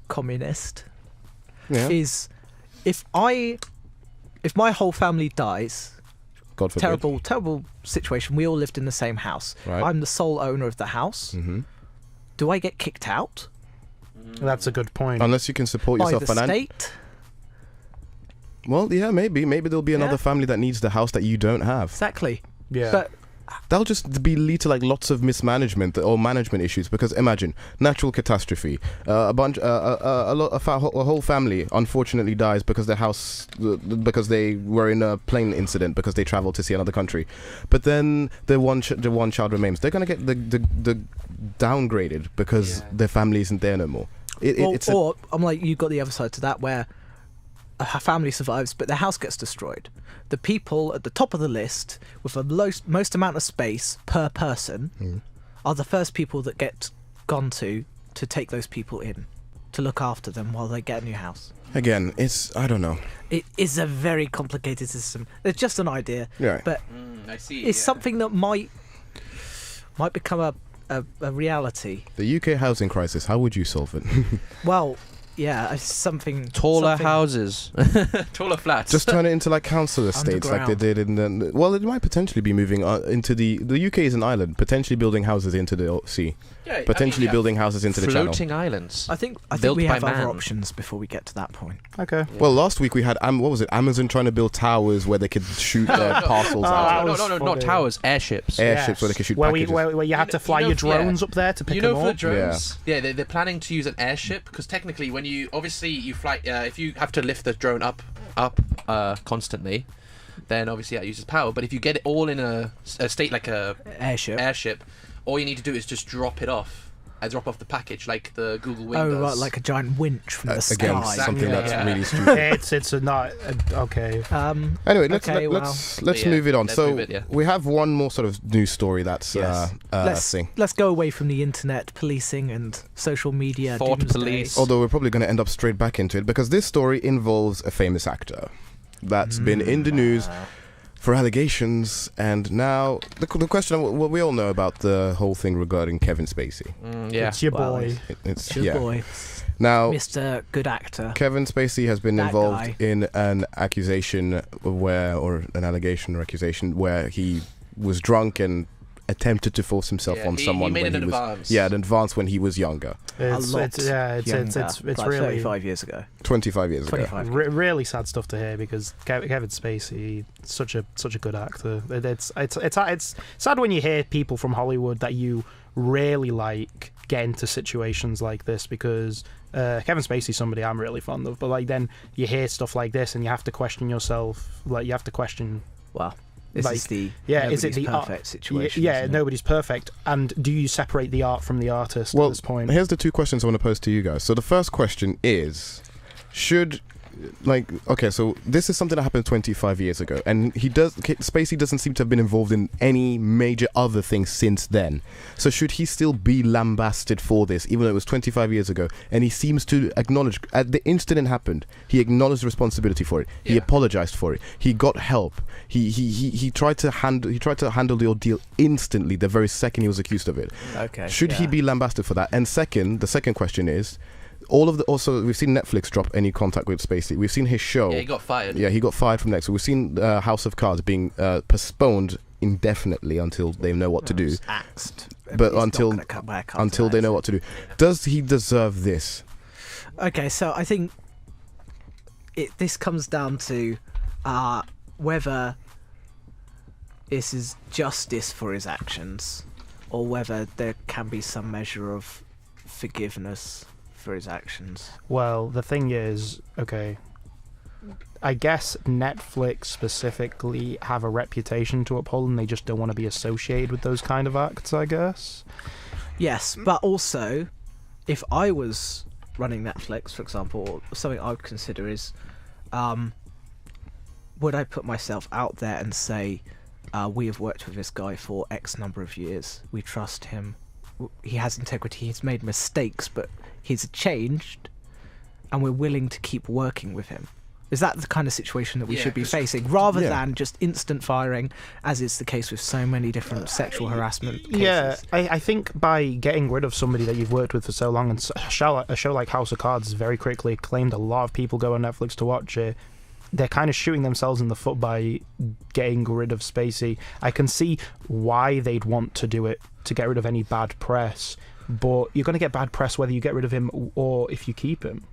communist, Yeah, is if my whole family dies, God forbid. terrible situation, we all lived in the same house, Right. I'm the sole owner of the house, Hmm. do I get kicked out That's a good point. Unless you can support by yourself the financially. state? Well, yeah, maybe there'll be another Yeah. family that needs the house that you don't have. Exactly. Yeah. But That'll just lead to like lots of mismanagement or management issues. Because imagine natural catastrophe, a whole family unfortunately dies because their house, because they were in a plane incident because they traveled to see another country, but then the one child remains. They're gonna get the downgraded because their family isn't there no more. or I'm like, you've got the other side to that where a family survives but their house gets destroyed. The people at the top of the list with the most amount of space per person are the first people that get gone to take those people in, to look after them while they get a new house. Again, I don't know. It is a very complicated system. It's just an idea, Yeah. but I see. it's something that might become a reality. The UK housing crisis. How would you solve it? Well, yeah, it's something Taller something- houses, taller flats. Just turn it into like council estates, like they did in the. Well, it might potentially be moving into the UK is an island, potentially building houses into the sea, Yeah, potentially building houses into the channel. floating islands. I think Built we by have other man. options before we get to that point. Okay. Well, last week we had what was it? Amazon trying to build towers where they could shoot their parcels out. that was No, not funny. towers, airships. Airships where they could shoot where packages. where you had to fly You know- your drones up there to pick You know, them for the up. drones, they're planning to use an airship because technically, when you fly, if you have to lift the drone up constantly, then obviously that uses power. But if you get it all in a state like a Airship. all you need to do is just drop it off. Drop off the package like the Google Wing does. Oh, right, like a giant winch from the Again, sky. something Yeah. that's Yeah. really stupid. It's not okay. Anyway, let's Okay, let's Yeah, move it on. let's So move it, yeah. we have one more sort of news story that's thing. Let's go away from the internet policing and social media. Thought doomsday. police. Although we're probably going to end up straight back into it because this story involves a famous actor that's been in the news for allegations, and now the question. Well, we all know about the whole thing regarding Kevin Spacey. Yeah. It's your Well, boy. It's Good boy, Now Mr. Good Actor. Kevin Spacey has been That involved guy. in an accusation or an allegation or accusation where he was drunk and attempted to force himself on someone he made when an he was advance. an advance when he was younger, It's lot it's younger, it's like really 35 years ago. 25 years ago. 25. really sad stuff to hear because Kevin Spacey, such a good actor. It's sad when you hear people from Hollywood that you really like get into situations like this because Kevin Spacey's somebody I'm really fond of, but like then you hear stuff like this and you have to question yourself. Like you have to question. Well, this Like, is the is it nobody's the perfect situation? Yeah, isn't it? nobody's perfect. And do you separate the art from the artist Well, at this point? here's the two questions I want to pose to you guys. So the first question is, so this is something that happened 25 years ago, and Spacey doesn't seem to have been involved in any major other things since then. So should he still be lambasted for this, even though it was 25 years ago? And he seems to acknowledge, at the incident happened, he acknowledged responsibility for it. He apologized for it. He got help. He tried to handle the ordeal instantly the very second he was accused of it. Okay. Should he be lambasted for that? And the second question is, also we've seen Netflix drop any contact with Spacey. We've seen his show. Yeah, he got fired. Yeah, he got fired from Netflix. We've seen House of Cards being postponed indefinitely until they know what to do. Axed. But He's not until gonna come back after until they that. know what to do. Does he deserve this? Okay, so I think this comes down to whether this is justice for his actions or whether there can be some measure of forgiveness for his actions. Well, the thing is, okay, I guess Netflix specifically have a reputation to uphold and they just don't want to be associated with those kind of acts, I guess. Yes, but also, if I was running Netflix, for example, something I would consider is would I put myself out there and say, we have worked with this guy for X number of years, we trust him, he has integrity, he's made mistakes, but he's changed, and we're willing to keep working with him? Is that the kind of situation that we should be facing, rather than just instant firing, as is the case with so many different sexual harassment cases? Yeah, I think by getting rid of somebody that you've worked with for so long, and a show like House of Cards very quickly acclaimed, a lot of people go on Netflix to watch it, they're kind of shooting themselves in the foot by getting rid of Spacey. I can see why they'd want to do it, to get rid of any bad press, but you're going to get bad press whether you get rid of him or if you keep him.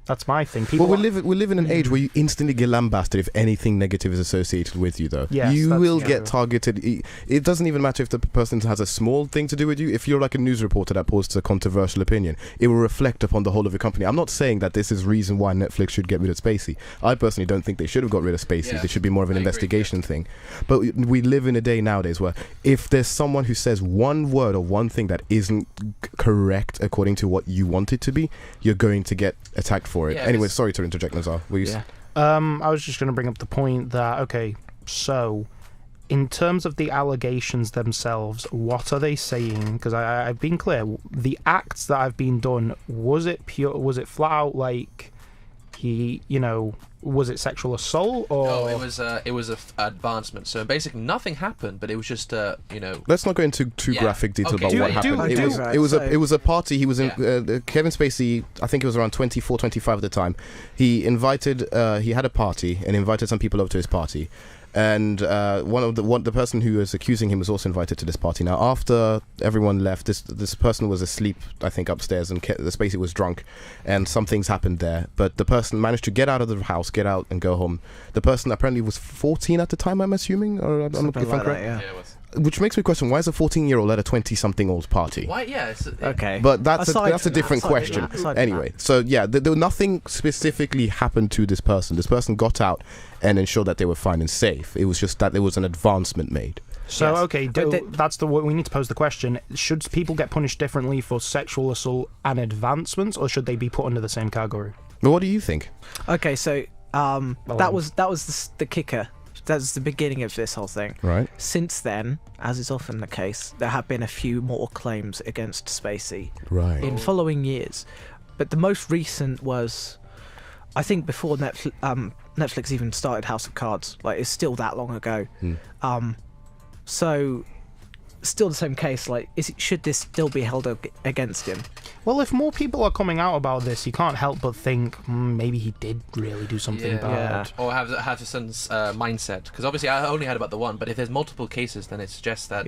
That's my thing. We live in an age where you instantly get lambasted if anything negative is associated with you, though. Yes, you will get targeted. It doesn't even matter if the person has a small thing to do with you. If you're like a news reporter that posts a controversial opinion, it will reflect upon the whole of the company. I'm not saying that this is reason why Netflix should get rid of Spacey. I personally don't think they should have got rid of Spacey. Yeah, There should be more of an investigation thing. But we live in a day nowadays where if there's someone who says one word or one thing that isn't correct according to what you want it to be, you're going to get attacked for it. Yeah, Anyway, sorry to interject, Nezar. I was just going to bring up the point that, okay, so in terms of the allegations themselves, what are they saying? Because I've been clear, the acts that have been done, was it flat out like he, was it sexual assault or? No, it was a advancement. So basically, nothing happened, but it was just Let's not go into too graphic detail about what happened. It was a party. He was in Kevin Spacey. I think it was around 24, 25 at the time. He had a party and invited some people over to his party. And the person who was accusing him was also invited to this party. Now, after everyone left, this person was asleep, I think, upstairs, and the Spacey was drunk, and some things happened there. But the person managed to get out of the house, get out, and go home. The person apparently was 14 at the time, I'm assuming, or if I'm correct. Yeah, it was. Which makes me question, why is a 14-year-old at a 20-something-old party? Why? Yeah. Okay. But that's a different question. Anyway, so yeah, nothing specifically happened to this person. This person got out and ensured that they were fine and safe. It was just that there was an advancement made. So, okay, that's we need to pose the question. Should people get punished differently for sexual assault and advancements, or should they be put under the same category? Well, what do you think? Okay, so that was the kicker. That's the beginning of this whole thing. Right. Since then, as is often the case, there have been a few more claims against Spacey in following years. But the most recent was, I think, before Netflix even started House of Cards. Like, it's still that long ago. So, still the same case. Like, should this still be held against him? Well, if more people are coming out about this, you can't help but think maybe he did really do something bad. Or have a son's mindset. Because obviously I only heard about the one, but if there's multiple cases, then it suggests that,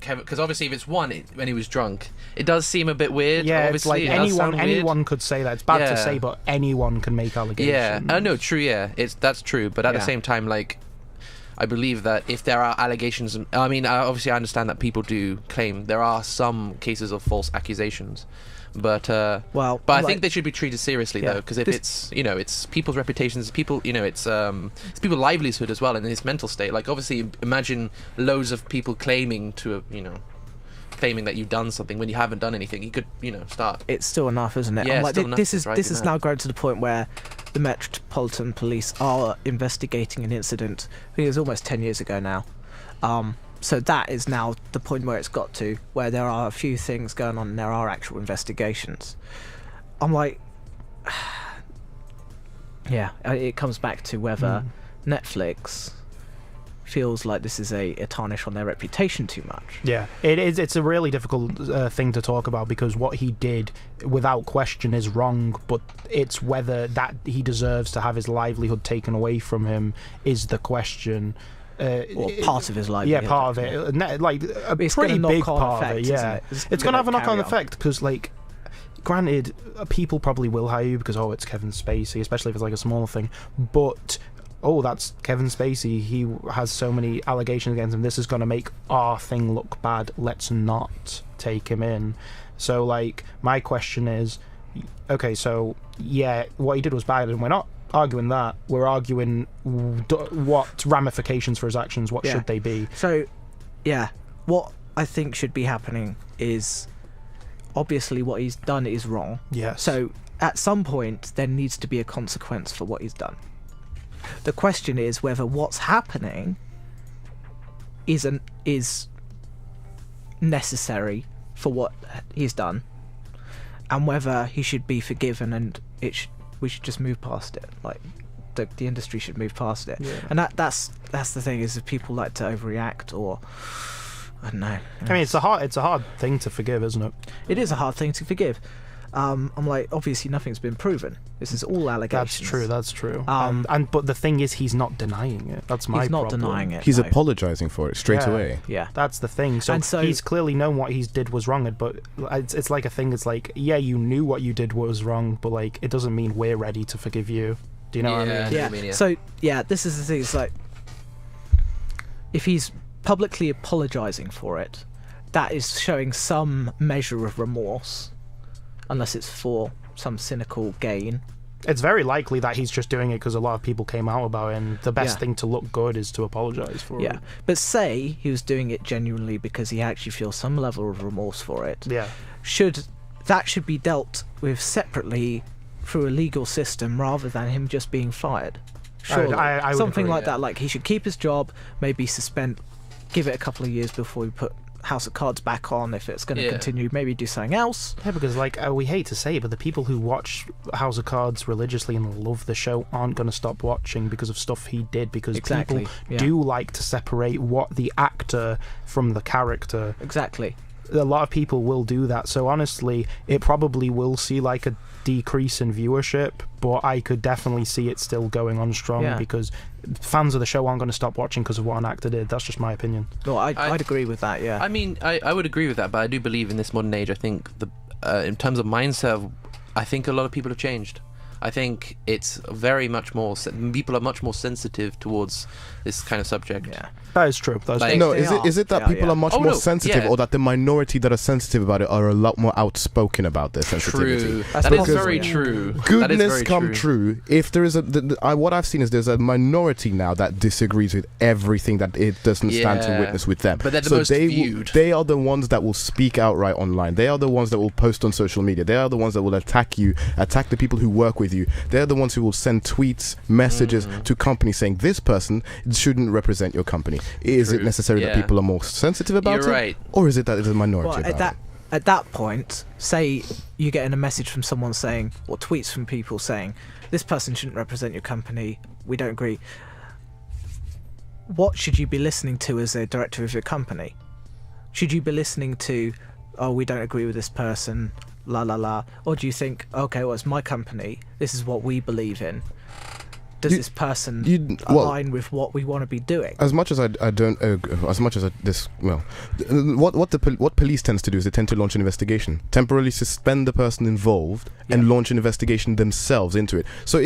Kevin, because obviously if it's one when he was drunk, it does seem a bit weird. Yeah, obviously, it's like anyone could say that. It's bad to say, but anyone can make allegations. Yeah, no, true, yeah. That's true, but at the same time, like, I believe that if there are allegations, I mean, obviously I understand that people do claim there are some cases of false accusations, but I think they should be treated seriously though, because if it's people's reputations, it's people's livelihood as well, and his mental state. Like, obviously, imagine loads of people claiming that you've done something when you haven't done anything. You could, start. It's still enough, isn't it? Yeah, this is now grown to the point where the Metropolitan Police are investigating an incident. I think it was almost 10 years ago now. So that is now the point where it's got to, where there are a few things going on and there are actual investigations. I'm like, yeah, it comes back to whether Netflix feels like this is a tarnish on their reputation too much. Yeah, it is. It's a really difficult thing to talk about, because what he did, without question, is wrong, but it's whether that he deserves to have his livelihood taken away from him is the question. Or part of his livelihood. Yeah, part of it. Like, a pretty big part of it, yeah. It's going to have a knock-on effect, because, like, granted, people probably will hire you because, it's Kevin Spacey, especially if it's like a small thing, but that's Kevin Spacey, he has so many allegations against him, this is going to make our thing look bad, let's not take him in. So, like, my question is, okay, so, yeah, what he did was bad, and we're not arguing that, we're arguing what ramifications for his actions, what should they be. So, yeah, what I think should be happening is, obviously what he's done is wrong. Yes. So, at some point, there needs to be a consequence for what he's done. The question is whether what's happening is necessary for what he's done, and whether he should be forgiven, and we should just move past it. Like the industry should move past it. Yeah. And that's the thing, is if people like to overreact, or I don't know. I mean, it's a hard thing to forgive, isn't it? It is a hard thing to forgive. I'm like, obviously nothing's been proven. This is all allegations. That's true. But the thing is, he's not denying it. That's my problem. He's not denying it. He's no. apologizing for it straight away. Yeah. That's the thing. So he's clearly known what he did was wrong, but it's like a thing. It's like, yeah, you knew what you did was wrong, but like, it doesn't mean we're ready to forgive you. Do you know what I mean? Yeah. So this is the thing. It's like, if he's publicly apologizing for it, that is showing some measure of remorse, unless it's for some cynical gain. It's very likely that he's just doing it because a lot of people came out about it, and the best thing to look good is to apologize for it. Yeah, but say he was doing it genuinely because he actually feels some level of remorse for it. Yeah. Should be dealt with separately through a legal system rather than him just being fired. Surely. I would something agree, like that. Like, he should keep his job, maybe give it a couple of years before we put House of Cards back on, if it's going to continue, maybe do something else. Yeah, because like we hate to say it, but the people who watch House of Cards religiously and love the show aren't going to stop watching because of stuff he did, because people do like to separate what the actor from the character. Exactly. A lot of people will do that, so honestly it probably will see like a decrease in viewership, but I could definitely see it still going on strong because fans of the show aren't going to stop watching because of what an actor did. That's just my opinion. Well, I'd agree with that. Yeah, I mean, I would agree with that, but I do believe in this modern age, I think in terms of mindset, I think a lot of people have changed. I think it's very much more people are much more sensitive towards this kind of subject. Yeah, that is true. No, is it that people are much more sensitive, or that the minority that are sensitive about it are a lot more outspoken about their sensitivity? True. That is very true. Goodness come true. If there is what I've seen is there's a minority now that disagrees with everything, that it doesn't stand to witness with them. But they're the most viewed. They are the ones that will speak outright online. They are the ones that will post on social media. They are the ones that will attack the people who work with you. They're the ones who will send tweets, messages to companies saying this person shouldn't represent your company. Is it necessary that people are more sensitive about You're it? Right. Or is it that it's a minority at that point, say you're getting a message from someone saying, or tweets from people saying, this person shouldn't represent your company, we don't agree. What should you be listening to as a director of your company? Should you be listening to, oh, we don't agree with this person, la la la, or do you think, okay, well, it's my company, this is what we believe in, does this person align with what we want to be doing? As much as I don't, what police tends to do is they tend to launch an investigation, temporarily suspend the person involved, and launch an investigation themselves into it. So,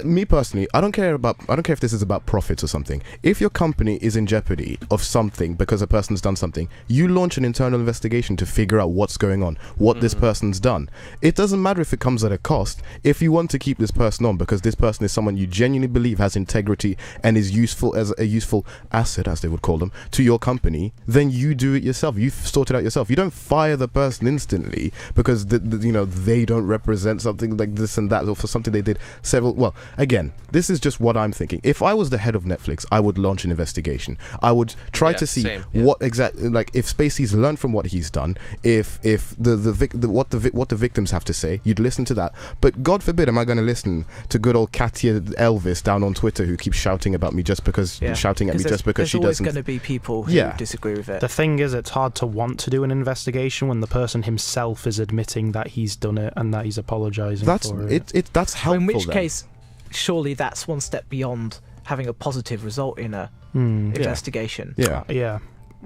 me personally, I don't care if this is about profits or something. If your company is in jeopardy of something because a person's done something, you launch an internal investigation to figure out what's going on, what this person's done. It doesn't matter if it comes at a cost. If you want to keep this person on because this person is someone you genuinely believe has integrity and is useful as a useful asset, as they would call them, to your company, then you do it yourself. You sort it out yourself. You don't fire the person instantly because they don't represent something like this and that, or for something they did several. Well, again, this is just what I'm thinking. If I was the head of Netflix, I would launch an investigation. I would try to see what exactly, like, if Spacey's learned from what he's done, if what the victims have to say, you'd listen to that. But God forbid, am I going to listen to good old Katya Elvis down on Twitter who keeps shouting about me just because shouting at me just because she doesn't. There's always going to be people who disagree with it. The thing is, it's hard to want to do an investigation when the person himself is admitting that he's done it and that he's apologising for it. That's helpful. In which case, surely that's one step beyond having a positive result in a investigation. Yeah,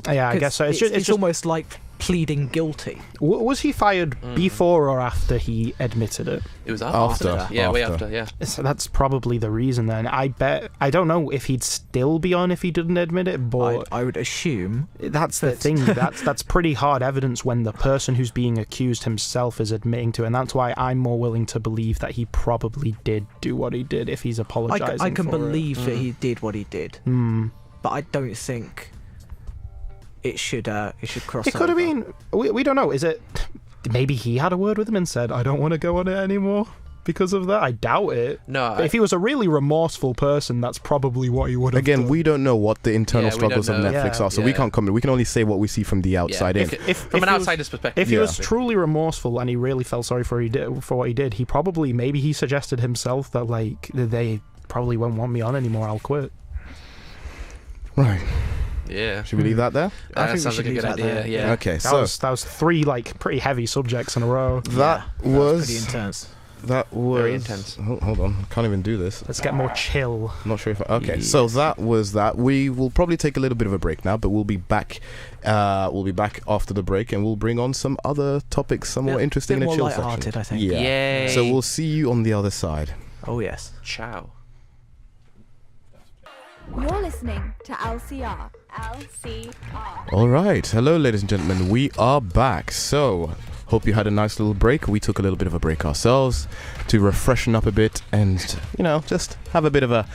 I guess so. It's just almost like pleading guilty. Was he fired before or after he admitted it? It was after. Way after. Yeah. So that's probably the reason then. I don't know if he'd still be on if he didn't admit it, but I would assume that's the thing. That's pretty hard evidence when the person who's being accused himself is admitting to it, and that's why I'm more willing to believe that he probably did do what he did if he's apologising. I can believe that he did what he did, but I don't think it should cross. It could have been. We don't know. Is it? Maybe he had a word with him and said, "I don't want to go on it anymore." because of that? I doubt it. No, But if he was a really remorseful person, that's probably what he would have Again, done. we don't know what the internal Yeah, we struggles of don't know. Netflix Yeah. are, so we Yeah. can't comment. We can only say what we see from the outside in. From if an he was- outsider's perspective. If he Yeah. was truly remorseful and he really felt sorry for what he did, he probably, maybe he suggested himself that, like, they probably won't want me on anymore, I'll quit. Right. Yeah. Should we leave that there? I think we sounds should like a leave good that idea. there. Yeah. Okay, That so was 3, like, pretty heavy subjects in a row. that pretty was intense. Very intense. Hold on, I can't even do this. Let's get more chill. I'm not sure if okay. So that was that. We will probably take a little bit of a break now, but we'll be back. We'll be back after the break, and we'll bring on some other topics, some more interesting bit in a more chill lighthearted, section. I think. Yeah. Yay. So we'll see you on the other side. Oh yes. Ciao. You're listening to LCR. LCR. All right. Hello, ladies and gentlemen. We are back. So, hope you had a nice little break. We took a little bit of a break ourselves to refreshen up a bit and, you know, just have a bit of a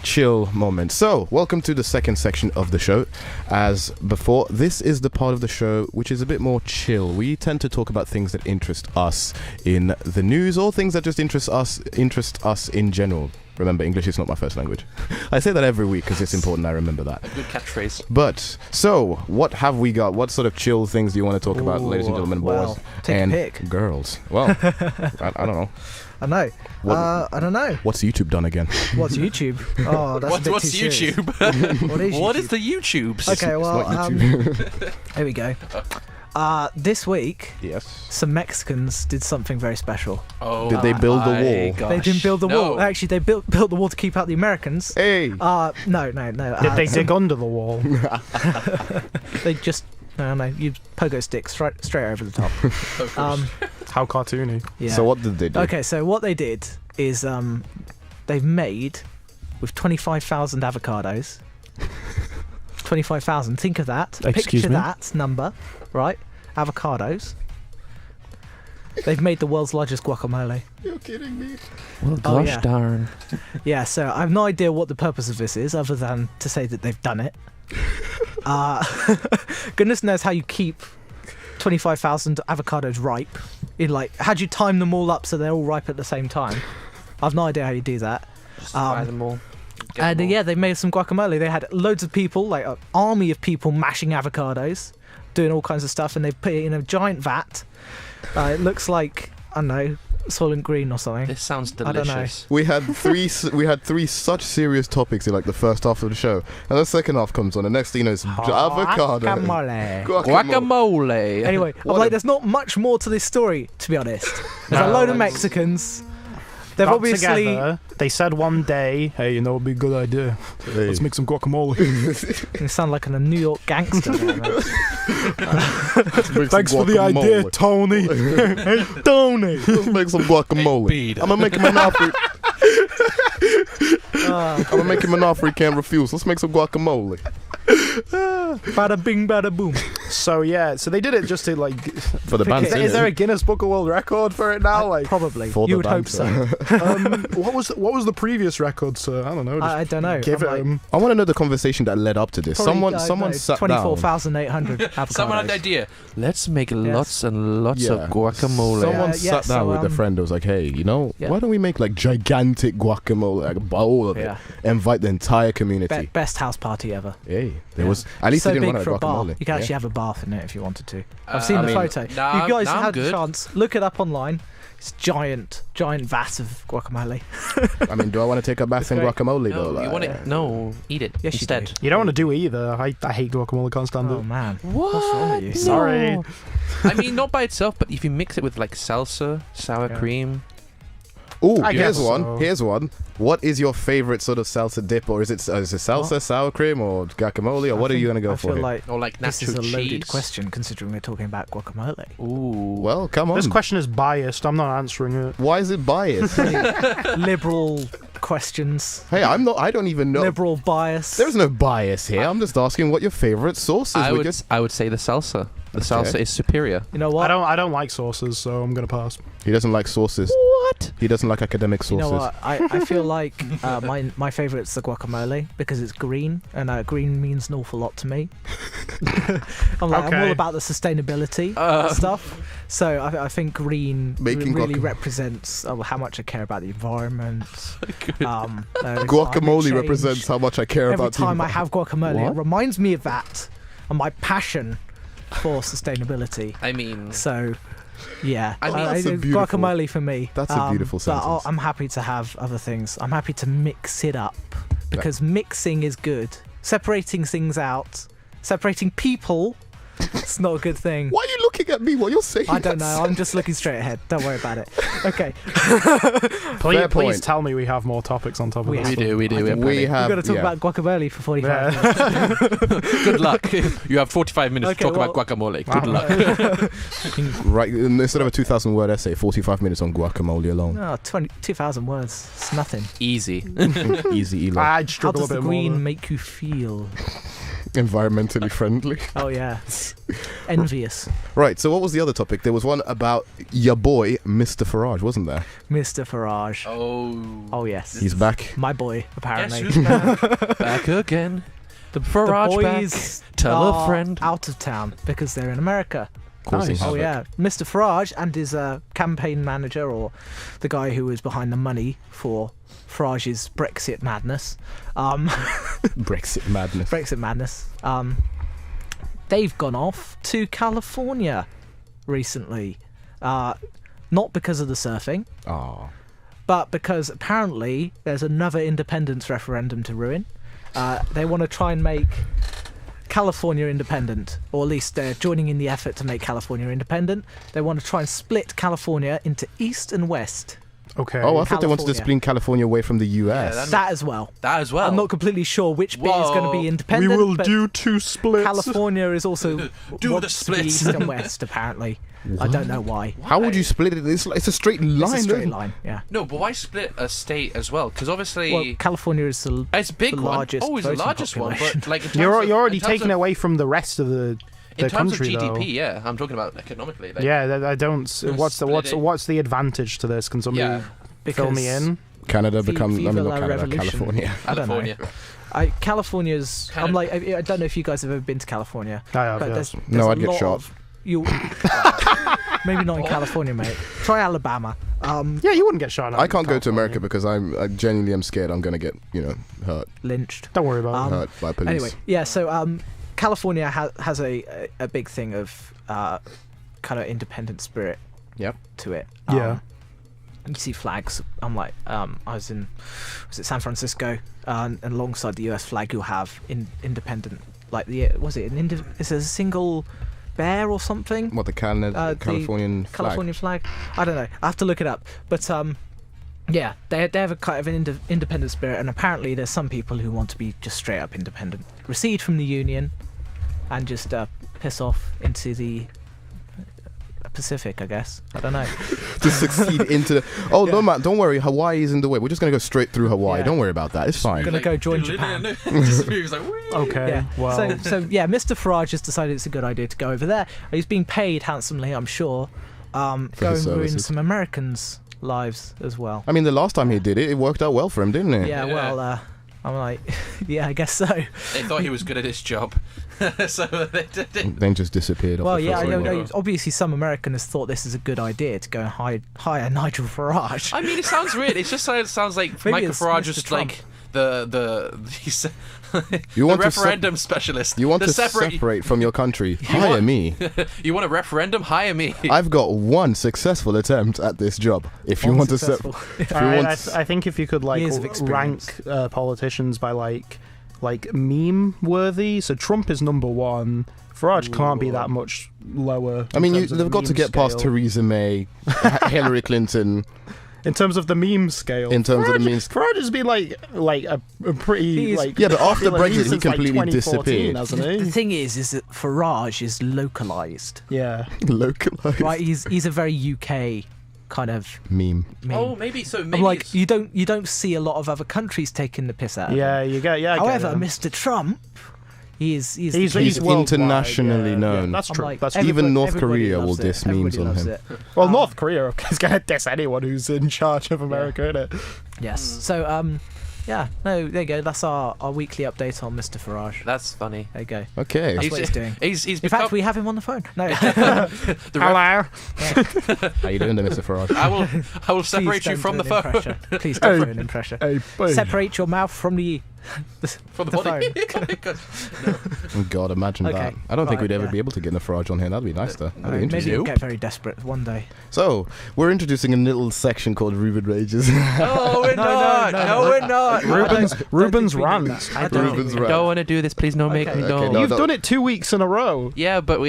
chill moment. So, welcome to the second section of the show. As before, this is the part of the show which is a bit more chill. We tend to talk about things that interest us in the news or things that just interest us in general. Remember, English is not my first language. I say that every week because it's important I remember that. A good catchphrase. But, so, what have we got? What sort of chill things do you want to talk about, ladies and gentlemen, well, boys take a and pick. girls? Well, I don't know. I know. What- I don't know. What's YouTube done again? What's YouTube? Oh, that's a bit What's too serious. YouTube? What is What YouTube? is the YouTubes? Okay, well, not YouTube. here we go. This week, Yes. some Mexicans did something very special. Oh, Did they build the my wall? gosh. They didn't build the No. wall. Actually, they built the wall to keep out the Americans. Hey! No. Did they dig under the wall? They just no. You pogo sticks straight over the top. How cartoony. Yeah. So what did they do? Okay, so what they did is they've made with 25,000 avocados. 25,000. Think of that. Excuse Picture me? that number, right? Avocados. They've made the world's largest guacamole. You're kidding me. Well, Oh, yeah. darn. Yeah, so I have no idea what the purpose of this is, other than to say that they've done it. Goodness knows how you keep 25,000 avocados ripe. How do you time them all up so they're all ripe at the same time? I've no idea how you do that. Buy them all. Get And them all. yeah, they made some guacamole. They had loads of people, like an army of people mashing avocados, doing all kinds of stuff, and they put it in a giant vat. It looks like, I don't know, Soylent Green or something. This sounds I don't know. delicious. We had three such serious topics in like the first half of the show, and the second half comes on. The next thing you know, it's avocado, Guacamole. Guacamole. Anyway, I'm What like, a- there's not much more to this story, to be honest. There's a No, load of it's- Mexicans. They've Got obviously. together, they said one day, hey, you know, it'd be a good idea. Hey. Let's make some guacamole. You sound like a New York gangster. there, man. Thanks for the idea, Tony. Hey, Tony. Let's make some guacamole. Bead. I'm gonna make him an offer. Ah, I'm gonna make him an offer he can't refuse. Let's make some guacamole. bada bing, bada boom. So yeah, so they did it just to like. For the Pick bands, it. Is there a innit? Guinness Book of World Record for it now? Like, Probably. For You the would hope so. banter. what was the previous record, sir? I don't know. Just I don't know. give I'm it like, 'em. I want to know the conversation that led up to this. probably, Someone sat down. 24,800 avocados. Someone had the idea. Let's make lots and lots Yeah. of guacamole. Someone Yeah, sat down so, with a friend who was like, hey, you know, yeah. why don't we make like gigantic guacamole, like a bowl of Yeah. it, invite the entire community. Best house party ever. Hey, there Yeah. was, at least So they didn't big run out for of a bar. guacamole. You can actually Yeah. have a bath in it if you wanted to. I've seen I the mean, photo. nah, you guys nah, I'm had the good. chance. Look it up online. It's giant vat of guacamole. I mean, do I want to take a bath It's in great. guacamole No, though? you Like, want it? No, eat it Yes, you instead. do. You don't want to do it either. I hate guacamole. Can't stand Oh it. man. What? What's wrong with you? Sorry. I mean, not by itself, but if you mix it with like salsa, sour Yeah. cream. Ooh, I here's guess one. so. Here's one. What is your favorite sort of salsa dip, or is it salsa, What? sour cream, or guacamole, or what are you gonna go I for feel here? like Or like this natural is a loaded cheese. question, considering we're talking about guacamole. Ooh. Well, come on. This question is biased. I'm not answering it. Why is it biased? Liberal questions. Hey, I'm not. I don't even know. Liberal bias. There's no bias here. I'm just asking what your favorite sauce is. I We would, just- I would say the salsa. The salsa Okay. is superior. You know what? I don't like sauces, so I'm gonna pass. He doesn't like sauces. What? He doesn't like academic You sources. know what? I feel like my favourite's the guacamole because it's green, and green means an awful lot to me. I'm all Okay. about the sustainability stuff. So I think green Making really guacamole. represents how much I care about the environment. Guacamole represents how much I care Every about the time I have guacamole, What? it reminds me of that and my passion for sustainability. I mean, So, yeah, I mean, that's a beautiful- guacamole for me. that's a beautiful But sentence. I'm happy to have other things. I'm happy to mix it up because mixing is good. Separating things out, separating people, it's not a good thing. Why are you looking at me while you're saying I don't that? know. I'm just looking straight ahead. Don't worry about it. Okay, Please point. tell me we have more topics on top of We this. have- we do. We have. we've got to talk yeah. about guacamole for 45 Yeah. minutes. Good luck. You have 45 minutes Okay, to talk well- about guacamole. Wow. Good luck. Right, instead of a 2,000 word essay, 45 minutes on guacamole alone. No, 2,000 words. It's nothing. Easy. Easy, Eli. I'd How struggle does a the bit green more. make you feel? Environmentally friendly. Oh yeah, envious, Right, so what was the other topic? There was one about your boy, Mr. Farage, wasn't there? Mr. Farage. Oh. Oh yes, He's back. my boy. Apparently, Guess who's back? Back again. the Farage boys back. Tell a are friend. out of town because they're in America. Causing Nice. Oh havoc. yeah, Mr. Farage and his campaign manager, or the guy who was behind the money for Farage's Brexit madness. Brexit madness. Brexit madness. They've gone off to California recently, not because of the surfing, Oh. but because apparently there's another independence referendum to ruin. They want to try and make California independent, or at least they're joining in the effort to make California independent. They want to try and split California into East and West. Okay. Oh, I thought they wanted to California. split California away from the US. Yeah, That as well. That as well. I'm not completely sure which bit is going to Whoa. be independent. but two splits. California is also Do wants the to be splits. East and West, apparently. I don't know why. How would you split it? It's a straight line. It's a straight isn't it? line, yeah. No, but why split a state as well? Because obviously, Well, California is the it's a big the one. largest Always the voting largest one. population. But like, in terms You're of- already in terms taking of, away from the rest of the in terms country, of GDP. though. Yeah, I'm talking about economically. Like, Yeah, I don't. What's split it. what's the advantage to this? Can somebody Yeah. fill me because in? Canada Vi- becomes. I Viva mean, la not Canada, revolution. California. I don't know. California. California's. I'm Canada. like, I don't know if you guys have ever been to California, I have, but yes. there's No, a I'd get lot shot. of- You maybe not in California, mate. Try Alabama. Yeah, you wouldn't get shot. I can't go to America because I genuinely am scared I'm going to get, hurt Lynched. Don't worry about it. hurt by police. Anyway, yeah. So California has a big thing of kind of independent spirit. Yep. To it. Yeah. You see flags. I'm like, I was in San Francisco, and alongside the US flag, you'll have independent. Like is it a single bear or something? What, the Canada, The Californian flag? Californian flag. I don't know. I have to look it up. But yeah, they have a kind of an independent spirit, and apparently there's some people who want to be just straight up independent, recede from the Union, and just piss off into the Pacific, I guess. I don't know. To succeed into the... Oh, no, man, don't worry. Hawaii is in the way. We're just going to go straight through Hawaii. Yeah. Don't worry about that. It's fine. Gonna go join Japan. Just moves like, whee! Okay. Yeah. Well. So yeah, Mr. Farage has decided it's a good idea to go over there. He's being paid handsomely, I'm sure. Go and ruin services. some Americans' lives as well. I mean, the last time he did it, it worked out well for him, didn't it? Yeah. Well, I'm like, yeah, I guess so. They thought he was good at his job, so they did it. Then just disappeared. off Well, the yeah, face I of the know. world. Obviously, some Americans thought this is a good idea to go and hire Nigel Farage. I mean, it sounds weird. It just sounds like Maybe Michael it's Farage Mr. is Trump. like he's You the want to referendum specialist. You want the to separate from your country. Hire want- me. You want a referendum? Hire me. I've got one successful attempt at this job. If you want to Unsuccessful. if you Alright, want I think if you could Years of experience. rank politicians by like meme worthy, so Trump is number one. Farage can't be that much lower. I mean, in terms of they've the got to meme get past scale. Theresa May, Hillary Clinton. In terms of the meme scale, In terms of the memes. Farage has been like a pretty He's- like Yeah, but after popular Brexit, he since, like, completely 2014, disappeared. hasn't The he? thing is that Farage is localized, Yeah. Localized right? He's a very UK kind of meme. meme. Oh, maybe so. Maybe I'm like, it's- you don't see a lot of other countries taking the piss out of him. Yeah, you get. Yeah. I get However, it. Mr. Trump, He's He's worldwide, internationally known. That's I'm true. like, That's Even North everybody Korea loves will diss it. memes Everybody on loves him. it. Well, North Korea is going to diss anyone who's in charge of America, innit? Yes. So yeah, no, there you go. That's our weekly update on Mr. Farage. That's funny. There you go. Okay. That's what he's doing. He's In become, fact, we have him on the phone. No. Hello. How you doing there, Mr. Farage? I will Please separate you don't from do the an phone. impression. Please don't Hey. do an impression. Hey, boy. Separate your mouth from the From the the body. phone. Oh my God. Oh God, imagine Okay. that. I don't think Right, we'd ever yeah. be able to get a Farage on here. That'd be nice, though. That'd be Maybe interesting. you'll get very desperate one day. So, we're introducing a little section called Reuben Rages. No, we're not. No, we're not. Reuben's rants. I don't Reuben's think we- rant. Don't want to do this. Please don't make Okay. me. Okay, Don't. no. You've done it 2 weeks in a row. Yeah, but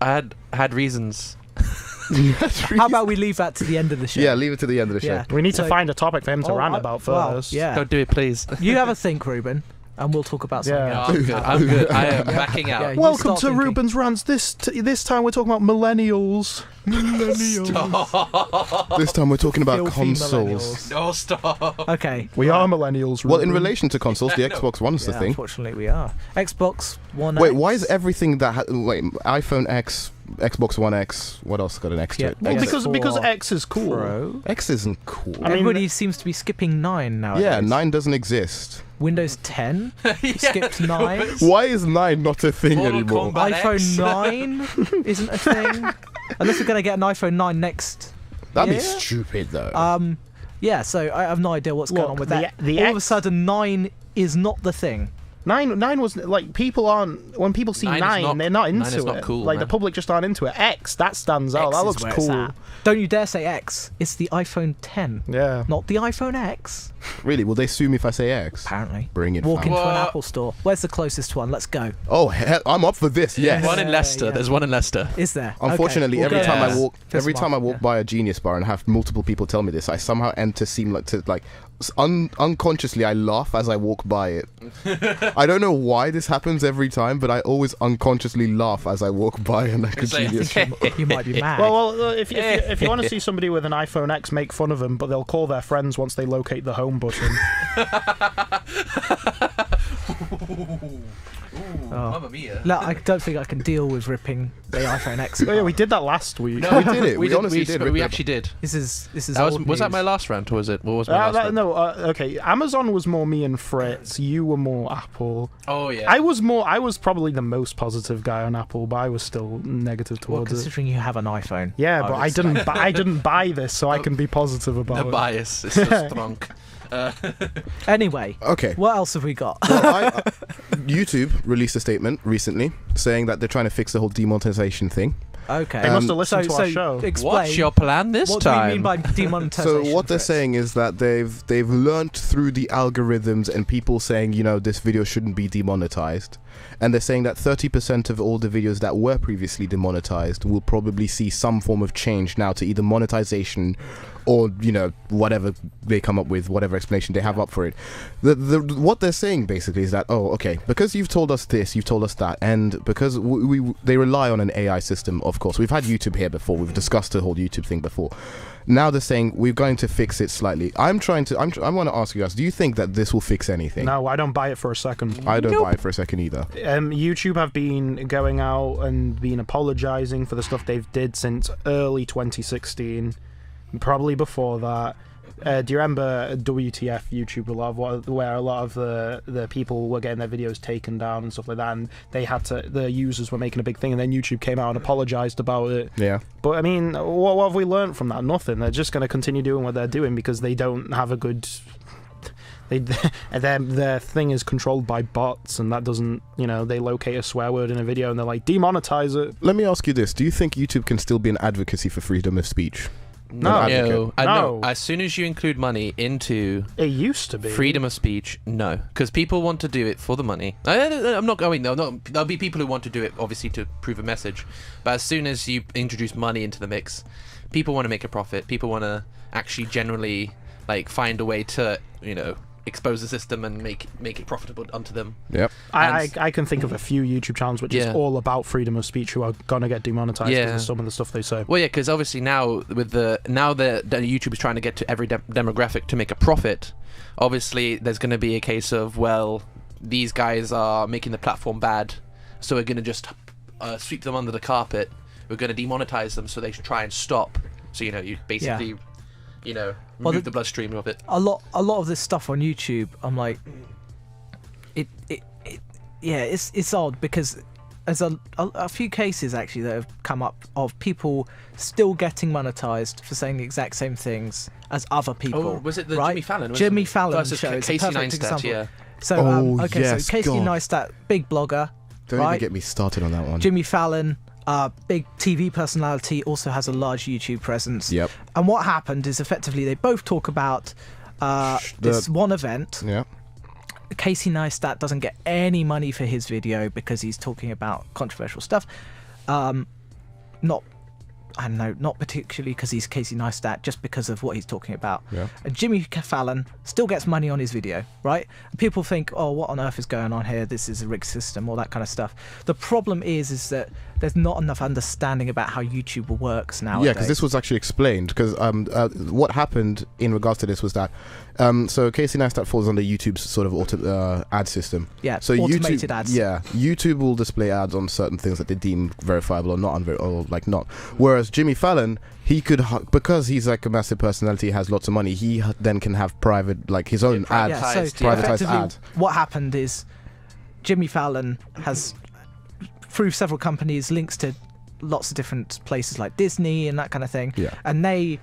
I had reasons. How about we leave that to the end of the show? Yeah, leave it to the end of the show. Yeah. We need to So- find a topic for him to Oh, rant I- about well, first. yeah. Don't do it, please. You have a think, Reuben, and we'll talk about something Yeah. else. I'm good. I'm good. I am backing out. Yeah, you Welcome start to thinking. Reuben's rants. This time we're talking about millennials. This time we're talking about Filthy consoles. millennials. No, stop. Okay. We are millennials. Well, in Reuben. relation to consoles, the Yeah, no. Xbox One's the Yeah, thing. unfortunately, we are. Xbox One. Wait, X. why is everything that iPhone X, Xbox One X, what else got an X to Yeah, it? Well, Yeah. because X4 X is cool. Pro? X isn't cool. I mean, Everybody seems to be skipping 9 now. Yeah, 9 doesn't exist. Windows 10 Yeah. skipped 9. Why is 9 not a thing Mortal anymore? Kombat. X. iPhone 9 isn't a thing. Unless we're going to get an iPhone 9 next. That'd be year. stupid, though. Yeah, so I have no idea what's going Look, on with the- that. the All of a X- sudden, 9 is not the thing. 9 was like people aren't when people see 9 is 9, not- they're not 9 into is not it. cool, like the man. public just aren't into it. X that stands out. X That is looks where it's cool. at. Don't you dare say X. It's the iPhone 10, Yeah. not the iPhone X. Really? Will they sue me if I say X? Apparently. Bring it, Walk fam. into an What? Apple store. Where's the closest one? Let's go. Oh, hell, I'm up for this. Yes. One in Yeah, Leicester. yeah. There's one in Leicester. Is there? Unfortunately, Okay, every we'll go time Yeah. I walk, Piss every them time I off, walk yeah. by a Genius bar and have multiple people tell me this, I somehow seem like unconsciously I laugh as I walk by it. I don't know why this happens every time, but I always unconsciously laugh as I walk by a It's like- Genius. You might be mad. Well, if you want to see somebody with an iPhone X, make fun of them, but they'll call their friends once they locate the home button. Oh. Mamma mia. No, I don't think I can deal with ripping the iPhone X. Oh yeah, we did that last week. We did it. We honestly did. We actually did. This is That was old that news. my last rant, or was it? What was my last rant? No, okay. Amazon was more me and Fritz. You were more Apple. Oh yeah. I was probably the most positive guy on Apple, but I was still negative Well, towards it. considering you have an iPhone. Yeah, I but would I say. didn't. I didn't buy this, so I can be positive about The it. bias is so strong. Anyway, Okay. what else have we got? Well, YouTube released a statement recently saying that they're trying to fix the whole demonetization thing. Okay. They must have listened to so our show. Explain. What's your plan this what time? do you mean by demonetization? So what they're Fritz? saying is that they've learnt through the algorithms and people saying, you know, this video shouldn't be demonetized. And they're saying that 30% of all the videos that were previously demonetized will probably see some form of change now to either monetization or, you know, whatever they come up with, whatever explanation they have up for it. What they're saying basically is that, oh, okay, because you've told us this, you've told us that, and because they rely on an AI system, of course. We've had YouTube here before. We've discussed the whole YouTube thing before. Now they're saying we're going to fix it slightly. I want to ask you guys, do you think that this will fix anything? No, I don't buy it for a second. I don't buy it for a second either. YouTube have been going out and been apologizing for the stuff they've did since early 2016, probably before that. Do you remember WTF YouTube where a lot of the people were getting their videos taken down and stuff like that, and the users were making a big thing, and then YouTube came out and apologized about it. Yeah. But I mean, what have we learned from that? Nothing. They're just going to continue doing what they're doing because they don't have a good. Their thing is controlled by bots, and that doesn't, they locate a swear word in a video and they're like, demonetize it. Let me ask you this: do you think YouTube can still be an advocacy for freedom of speech? No. No. No. As soon as you include money into It used to be freedom of speech, no, because people want to do it for the money. I'm not going. There'll be people who want to do it, obviously, to prove a message. But as soon as you introduce money into the mix, people want to make a profit. People want to actually generally find a way to expose the system and make it profitable unto them. Yep. I can think of a few YouTube channels which is all about freedom of speech who are gonna get demonetized because of some of the stuff they say. Well, yeah, because obviously now with the YouTube is trying to get to every demographic to make a profit. Obviously, there's going to be a case of these guys are making the platform bad, so we're going to just sweep them under the carpet. We're going to demonetize them, so they try and stop. So you basically, remove the bloodstream of it. A lot of this stuff on YouTube, I'm like, it's odd because there's a few cases actually that have come up of people still getting monetized for saying the exact same things as other people. Oh, was it the right? Jimmy Fallon? Jimmy Fallon versus show is a Casey perfect Neistat, example. yeah. So yes, so Casey God. Neistat, big blogger. Don't right? even get me started on that one. Jimmy Fallon, big TV personality, also has a large YouTube presence. Yep. And what happened is effectively they both talk about this one event. Yeah. Casey Neistat doesn't get any money for his video because he's talking about controversial stuff. Not particularly because he's Casey Neistat, just because of what he's talking about. Yeah. And Jimmy Fallon still gets money on his video, right? And people think, oh, what on earth is going on here? This is a rigged system, all that kind of stuff. The problem is that there's not enough understanding about how YouTube works nowadays. Yeah, because this was actually explained. Because what happened in regards to this was that so Casey Neistat falls under YouTube's sort of ad system. Yeah, so automated YouTube, ads. Yeah, YouTube will display ads on certain things that they deem verifiable or not, not. Whereas Jimmy Fallon, he could, because he's like a massive personality, has lots of money. He then can have private, like his own ad, privatized effectively, ad. What happened is Jimmy Fallon has, through several companies, links to lots of different places like Disney and that kind of thing. Yeah. And they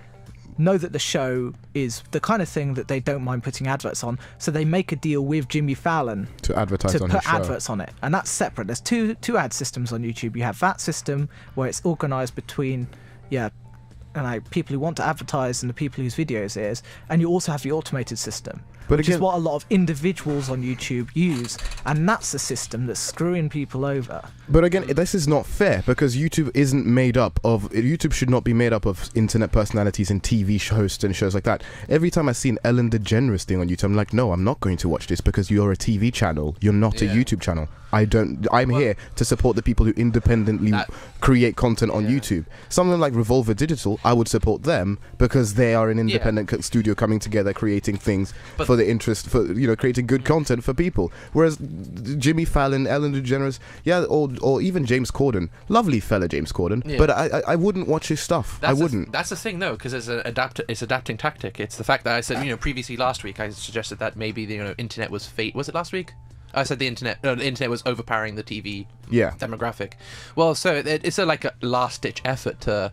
know that the show is the kind of thing that they don't mind putting adverts on, so they make a deal with Jimmy Fallon to advertise to on put his show. adverts on it, and that's separate. There's two ad systems on YouTube. You have that system where it's organized between people who want to advertise and the people whose videos it is, and you also have the automated system, which is what a lot of individuals on YouTube use, and that's the system that's screwing people over. But again, this is not fair because YouTube should not be made up of internet personalities and TV hosts and shows like that. Every time I see an Ellen DeGeneres thing on YouTube, I'm like, no, I'm not going to watch this because you're a TV channel. You're not a YouTube channel. I'm here to support the people who independently create content on YouTube. Something like Revolver Digital, I would support them because they are an independent studio coming together, creating things for the interest, for creating good content for people. Whereas Jimmy Fallon, Ellen DeGeneres, or even James Corden, lovely fella James Corden, but I wouldn't watch his stuff. I wouldn't. That's the thing, though, because it's adapting tactic. It's the fact that I said, previously last week I suggested that maybe the internet was fate. Was it last week? I said the internet was overpowering the TV demographic. Well, so it's like a last-ditch effort to,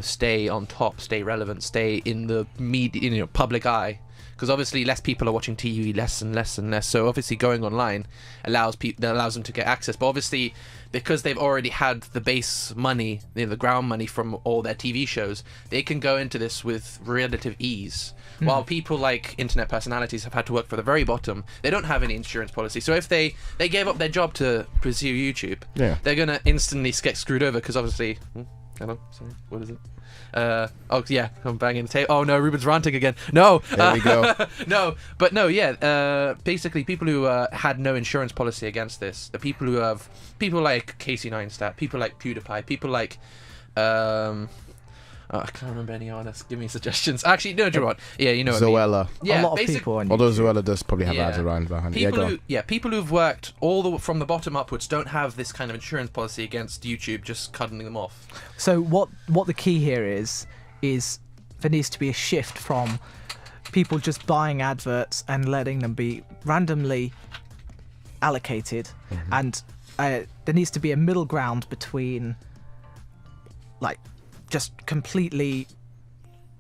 stay on top, stay relevant, stay in the media, public eye. Because obviously less people are watching TV, less and less and less. So obviously going online allows them to get access. But obviously, because they've already had the base money, the ground money from all their TV shows, they can go into this with relative ease. While people like internet personalities have had to work for the very bottom, they don't have any insurance policy. So if they gave up their job to pursue YouTube, they're going to instantly get screwed over because obviously... Hello? Sorry, what is it? I'm banging the table. Oh no, Reuben's ranting again. No! There we go. Basically people who had no insurance policy against this, the people like Casey Neistat, people like PewDiePie, people like... I can't remember any artists. Give me suggestions. Actually, no, do you know what? Yeah, you know what Zoella. I mean. Yeah, a lot of people on YouTube. Although Zoella does probably have ads around behind it. People who've worked from the bottom upwards don't have this kind of insurance policy against YouTube just cutting them off. So what the key here is there needs to be a shift from people just buying adverts and letting them be randomly allocated, and there needs to be a middle ground between just completely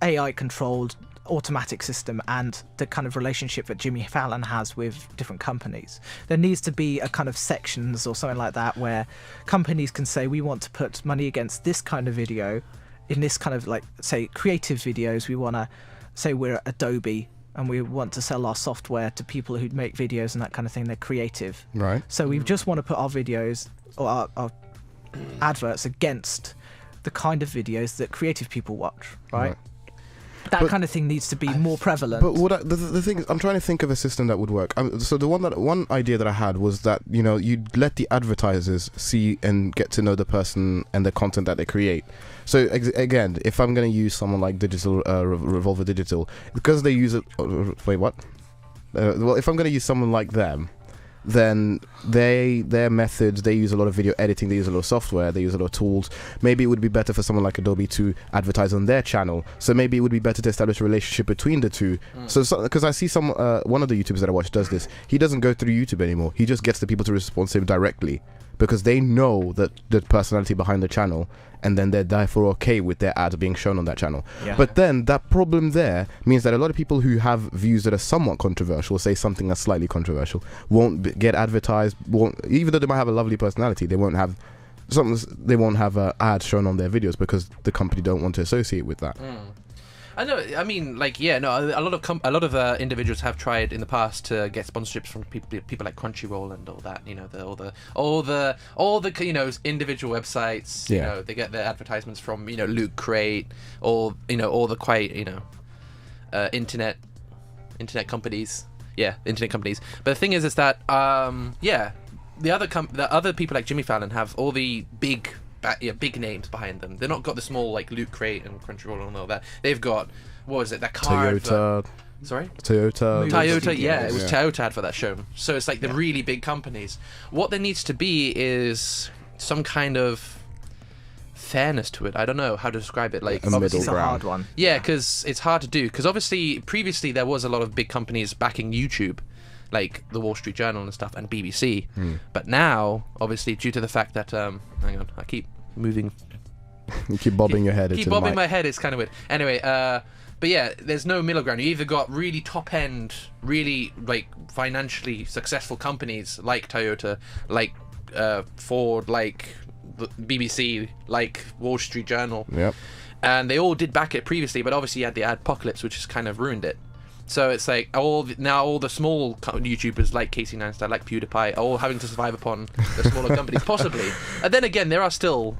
AI controlled automatic system and the kind of relationship that Jimmy Fallon has with different companies. There needs to be a kind of sections or something like that where companies can say, we want to put money against this kind of video in this kind of, say, creative videos. We want to say we're Adobe and we want to sell our software to people who make videos and that kind of thing. They're creative. Right. So we just want to put our videos or our adverts against the kind of videos that creative people watch, right? That kind of thing needs to be more prevalent. But the thing is, I'm trying to think of a system that would work. So the one idea that I had was that you'd let the advertisers see and get to know the person and the content that they create. So again, if I'm going to use someone like Revolver Digital, because they use it. Wait, what? Well, if I'm going to use someone like them, then their methods, they use a lot of video editing, they use a lot of software, they use a lot of tools. Maybe it would be better for someone like Adobe to advertise on their channel. So maybe it would be better to establish a relationship between the two. So because I see one of the YouTubers that I watch does this. He doesn't go through YouTube anymore. He just gets the people to respond to him directly, because they know that the personality behind the channel, and then they're therefore okay with their ads being shown on that channel. Yeah. But then that problem there means that a lot of people who have views that are somewhat controversial, say something that's slightly controversial, won't get advertised. Even though they might have a lovely personality, they won't have ads shown on their videos because the company don't want to associate with that. I know. I mean, like, yeah, no. A lot of individuals have tried in the past to get sponsorships from people like Crunchyroll and all that. You know, all the you know, individual websites. You know, they get their advertisements from, you know, Loot Crate, or, you know, all the quite, you know, internet companies. Yeah, internet companies. But the thing is that the other people like Jimmy Fallon have all the big names behind them. They're not got the small like Loot Crate and Crunchyroll and all that. They've got, what was it, that car Toyota. Toyota, yeah, it was Toyota ad for that show. So it's like the really big companies. What there needs to be is some kind of fairness to it. I don't know how to describe it. Like, a middle It's a ground. hard one. yeah, because it's hard to do. Because obviously, previously there was a lot of big companies backing YouTube, like the Wall Street Journal and stuff, and BBC. But now, obviously, due to the fact that, hang on, I keep moving. You keep bobbing your head. Keep bobbing my head. It's kind of weird. Anyway, but yeah, there's no middle ground. You either got really top end, really like financially successful companies like Toyota, like Ford, like the BBC, like Wall Street Journal. Yep. And they all did back it previously, but obviously you had the adpocalypse, which has kind of ruined it. So it's like all the small YouTubers like Casey Neistat, like PewDiePie, are all having to survive upon the smaller companies, possibly. And then again, there are still,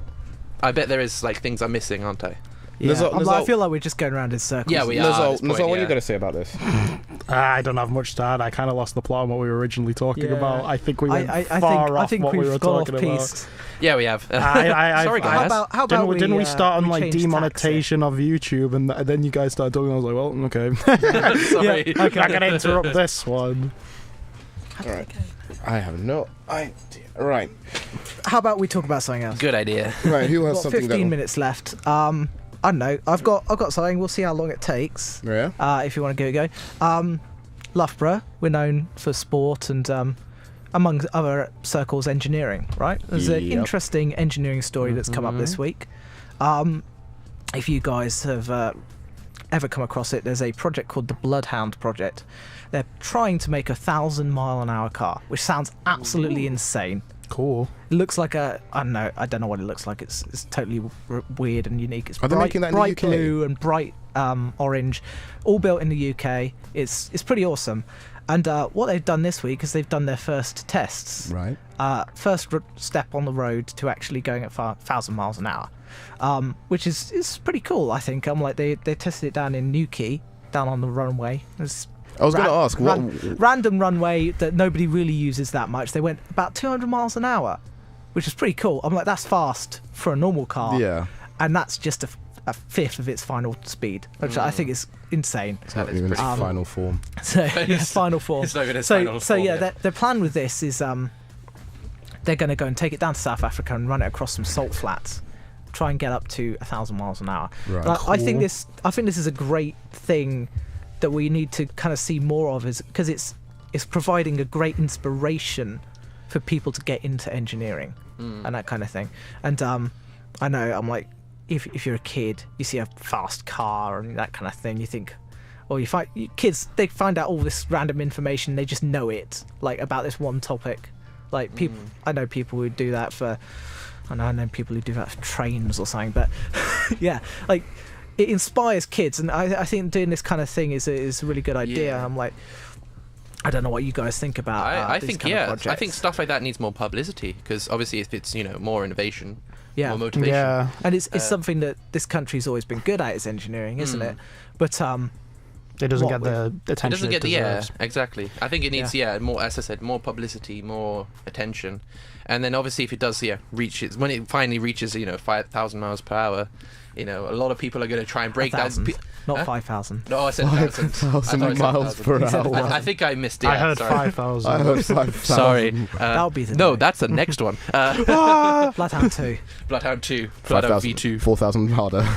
I bet there is like things I'm missing, aren't I? Yeah. There's I feel like we're just going around in circles. Yeah, we are. at this Nezar, point, what are you yeah. going to say about this? I don't have much to add. I kind of lost the plot on what we were originally talking about. I think we went I far off think what we we've were gone talking off about. piste. Yeah, we have. Sorry, guys. How about didn't we start on we like change demonetization of YouTube, and then you guys started talking? I was like, well, okay. Sorry. I can interrupt this one. Right. I have no idea. Right. How about we talk about something else? Good idea. Right. Who has We've got something 15 minutes left. I don't know. I've got something. We'll see how long it takes. Yeah. If you want to go. Loughborough, we're known for sport and among other circles, engineering. Right? There's an interesting engineering story that's come up this week. If you guys have ever come across it, there's a project called the Bloodhound project. They're trying to make a 1,000-mile-an-hour car, which sounds absolutely insane. Cool. It looks like I don't know what it looks like. It's totally weird and unique. It's Are they making that in the bright UK? blue and bright orange, all built in the UK. It's pretty awesome. And what they've done this week is they've done their first tests. Right. First step on the road to actually going at 1,000 miles an hour, which is pretty cool. I think. They tested it down in Newquay, down on the runway. I was going to ask, what? Random runway that nobody really uses that much. They went about 200 miles an hour, which is pretty cool. That's fast for a normal car. Yeah. And that's just a fifth of its final speed, which I think is insane. It's not even its final form. So yeah, final form. It's not even its so final so form, yeah, yeah. their plan with this is they're going to go and take it down to South Africa and run it across some salt flats, try and get up to 1,000 miles an hour. Right. But I think this is a great thing that we need to kind of see more of, is because it's providing a great inspiration for people to get into engineering and that kind of thing. And I know if you're a kid, you see a fast car and that kind of thing, you think, or kids, they find out all this random information, they just know it, like about this one topic. Like people, I know people who do that for, I know people who do that for trains or something, but yeah, like it inspires kids, and I think doing this kind of thing is a really good idea. Yeah. I'm like, I don't know what you guys think about. I these think kind of I projects. think stuff like that needs more publicity, because obviously if it's more innovation, Yeah. more motivation. Yeah. And it's something that this country's always been good at, is engineering, isn't it? But It doesn't what get the It attention doesn't get the deserves. exactly. I think it needs more, as I said, more publicity, more attention, and then obviously if it does reaches when it finally reaches 5,000 miles per hour, a lot of people are going to try and break that. 1,000, not 5,000. No, I said 1,000. 5,000 miles per hour. I think I missed it. I heard sorry. 5,000. I heard 5,000. Sorry. That'll be the No, name. that's the next one. Bloodhound 2. Bloodhound 2. Bloodhound V2. 4,000 harder.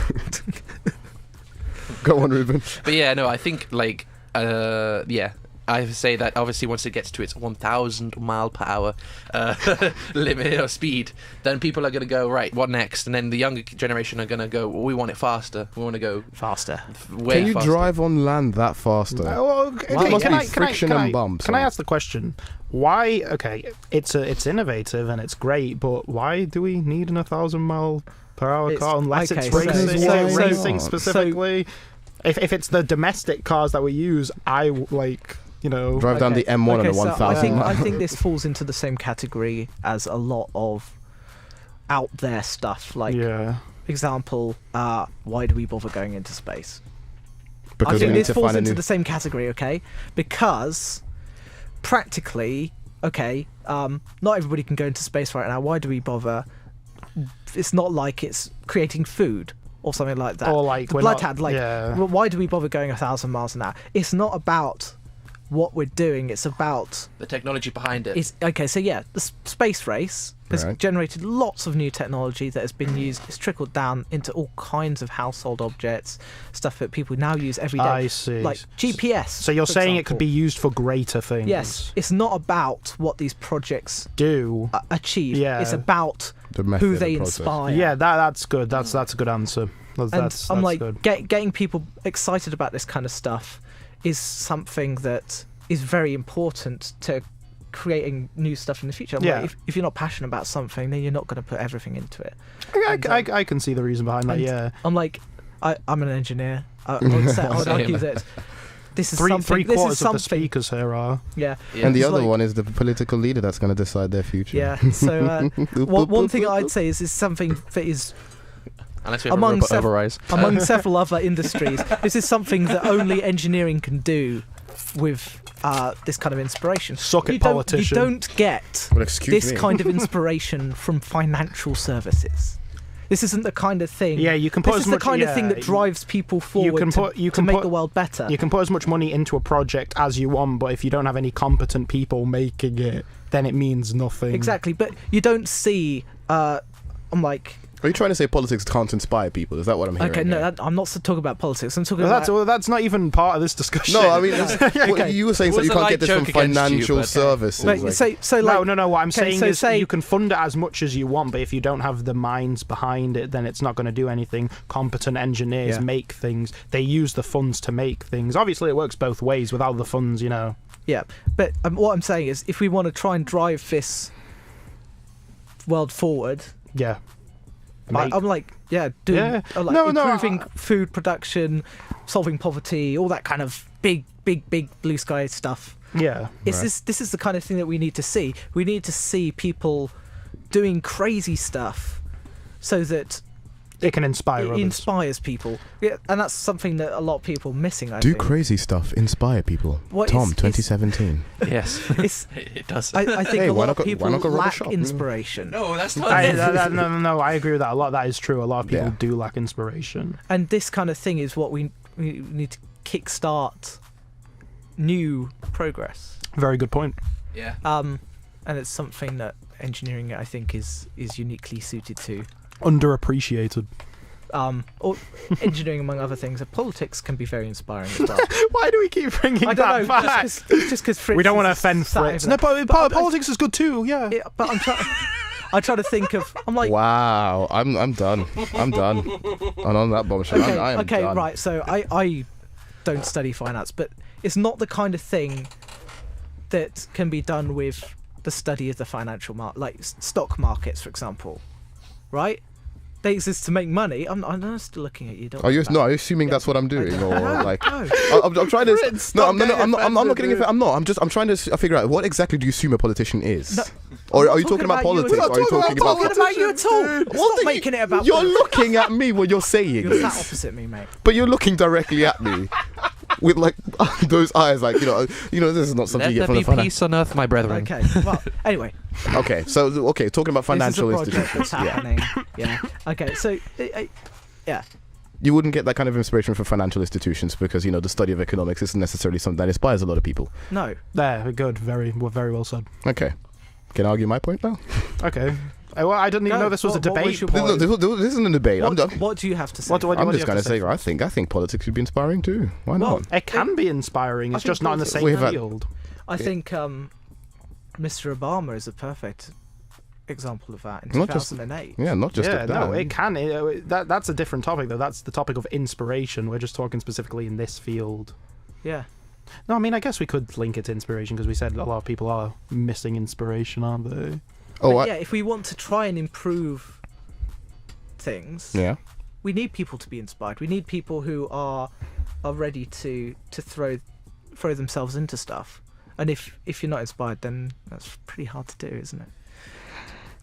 Go on, Reuben. But yeah, no, I think I say that obviously once it gets to its 1,000 mile per hour limit or speed, then people are going to go, right, what next? And then the younger generation are going to go, well, we want it faster. We want to go Faster. way Can you faster. drive on land that faster? Okay, must be friction and bumps. Can I ask the question? Why? Okay, it's innovative and it's great, but why do we need an 1,000 mile per hour car unless it's okay, racing? so- Is so- it racing so- specifically? If it's the domestic cars that we use, I Drive down the M1 on a 1,000. I think this falls into the same category as a lot of out there stuff. Like, yeah. example, why do we bother going into space? I Because we think need this to falls find a into new... the same category, okay? Because practically, okay, not everybody can go into space right now. Why do we bother? It's not like it's creating food or something like that. Or like the we're Bloodhound, not, like, yeah. well, why do we bother going 1,000 miles an hour? It's not about what we're doing. It's about The technology behind it. it's okay. So yeah, the space race has Right. generated lots of new technology that has been used. It's trickled down into all kinds of household objects, stuff that people now use every day. I see. Like GPS. So you're for saying it could be example. used for greater things? Yes, it's not about what these projects Do. achieve. Yeah. It's about The method, who the they process. inspire. Yeah, that's good. That's a good answer. That's I'm like, good. getting people excited about this kind of stuff is something that is very important to creating new stuff in the future. I'm Yeah. like, if you're not passionate about something, then you're not going to put everything into it. I can see the reason behind that. And Yeah. I'm like, I'm an engineer. I would argue that this is Three something. This quarters is of the something. speakers here are. Yeah. Yeah. And the It's other like- one is the political leader that's going to decide their future. Yeah. So one thing I'd say is something that is Unless we have among a robot sev- overrise. among several other industries. This is something that only engineering can do with this kind of inspiration. Suck it, You don't politician. get Well, excuse this me. kind of inspiration from financial services. This isn't the kind of thing. Yeah, you can put This as is much. the kind of thing yeah, that drives people forward to make the world better. You can put as much money into a project as you want, but if you don't have any competent people making it, then it means nothing. Exactly, but you don't see. I'm like, Are you trying to say politics can't inspire people? Is that what I'm hearing? okay, no, here? I'm not talking about politics. I'm talking Well, about. that's not even part of this discussion. No, I mean, well, you were saying It so was you a can't light get this from joke against you, financial but- services. Right, like- so like, no. What I'm okay, saying so is say- you can fund it as much as you want, but if you don't have the minds behind it, then it's not going to do anything. Competent engineers Yeah. make things. They use the funds to make things. Obviously, it works both ways. Without the funds, Yeah, but what I'm saying is, if we want to try and drive this world forward, yeah. I'm like, yeah, doing Yeah. like No, improving food production, solving poverty, all that kind of big blue sky stuff. Yeah. It's this is the kind of thing that we need to see. We need to see people doing crazy stuff, so that It can inspire it others. inspires people. Yeah, and that's something that a lot of people are missing. I Do think. crazy stuff, inspire people. What Tom, is- 2017. Yes. It's, It does. I think Hey, a why lot not of go- people why not go rub a lack shop? Oh, inspiration. no, that's not. No, I agree with that a lot. That is true. A lot of people Yeah. do lack inspiration. And this kind of thing is what we need to kickstart new progress. Very good point. Yeah. And it's something that engineering, I think, is uniquely suited to. Underappreciated. Or engineering, among other things. Politics can be very inspiring as well. Why do we keep bringing I that don't know, back? just because Fritz We don't want to is offend sat over Fritz. there. No, but politics is good too. Yeah. Yeah, but I'm trying. I try to think of. I'm like, Wow, I'm done. I'm done. And on that bombshell, okay, I am okay, done. right. So I don't study finance, but it's not the kind of thing that can be done with the study of the financial market, like stock markets, for example, right? They exist to make money. I'm still looking at you. Don't Are you worry about no? it. Are you assuming that's what I'm doing, or No, like? no. I'm trying to. Fritz, No, stop I'm not. getting I'm not offended, getting. dude. I'm not. I'm trying to figure out what exactly do you assume a politician is, No, or I'm are you not talking about talking politics? about Or are you talking I'm not about? talking about you at all. What Stop do you- making it about. You're politics. looking at me when you're saying You're sat this, opposite me, mate. but you're looking directly at me. with like those eyes, like this is not something Let you get there from the be peace on earth, my brethren. Okay. Well, anyway, Okay, so talking about financial this is a project institutions. that's happening. Yeah. Okay. So, yeah. You wouldn't get that kind of inspiration from financial institutions because the study of economics isn't necessarily something that inspires a lot of people. No. There, good. Very well said. Okay, can I argue my point now? Okay. Well, I didn't even know this was a What was debate. your point? This isn't a debate. What do you have to say? I'm just going to say, I think politics should be inspiring too. Why not? It can be inspiring. It's just not in the same field. I think Mr. Obama is a perfect example of that in Not just- 2008. Yeah, not just Yeah, that. no, it can. That's a different topic, though. That's the topic of inspiration. We're just talking specifically in this field. Yeah. No, I mean, I guess we could link it to inspiration because we said a lot of people are missing inspiration, aren't they? Oh, Yeah, if we want to try and improve things, yeah. we need people to be inspired. We need people who are ready to throw themselves into stuff. And if you're not inspired, then that's pretty hard to do, isn't it?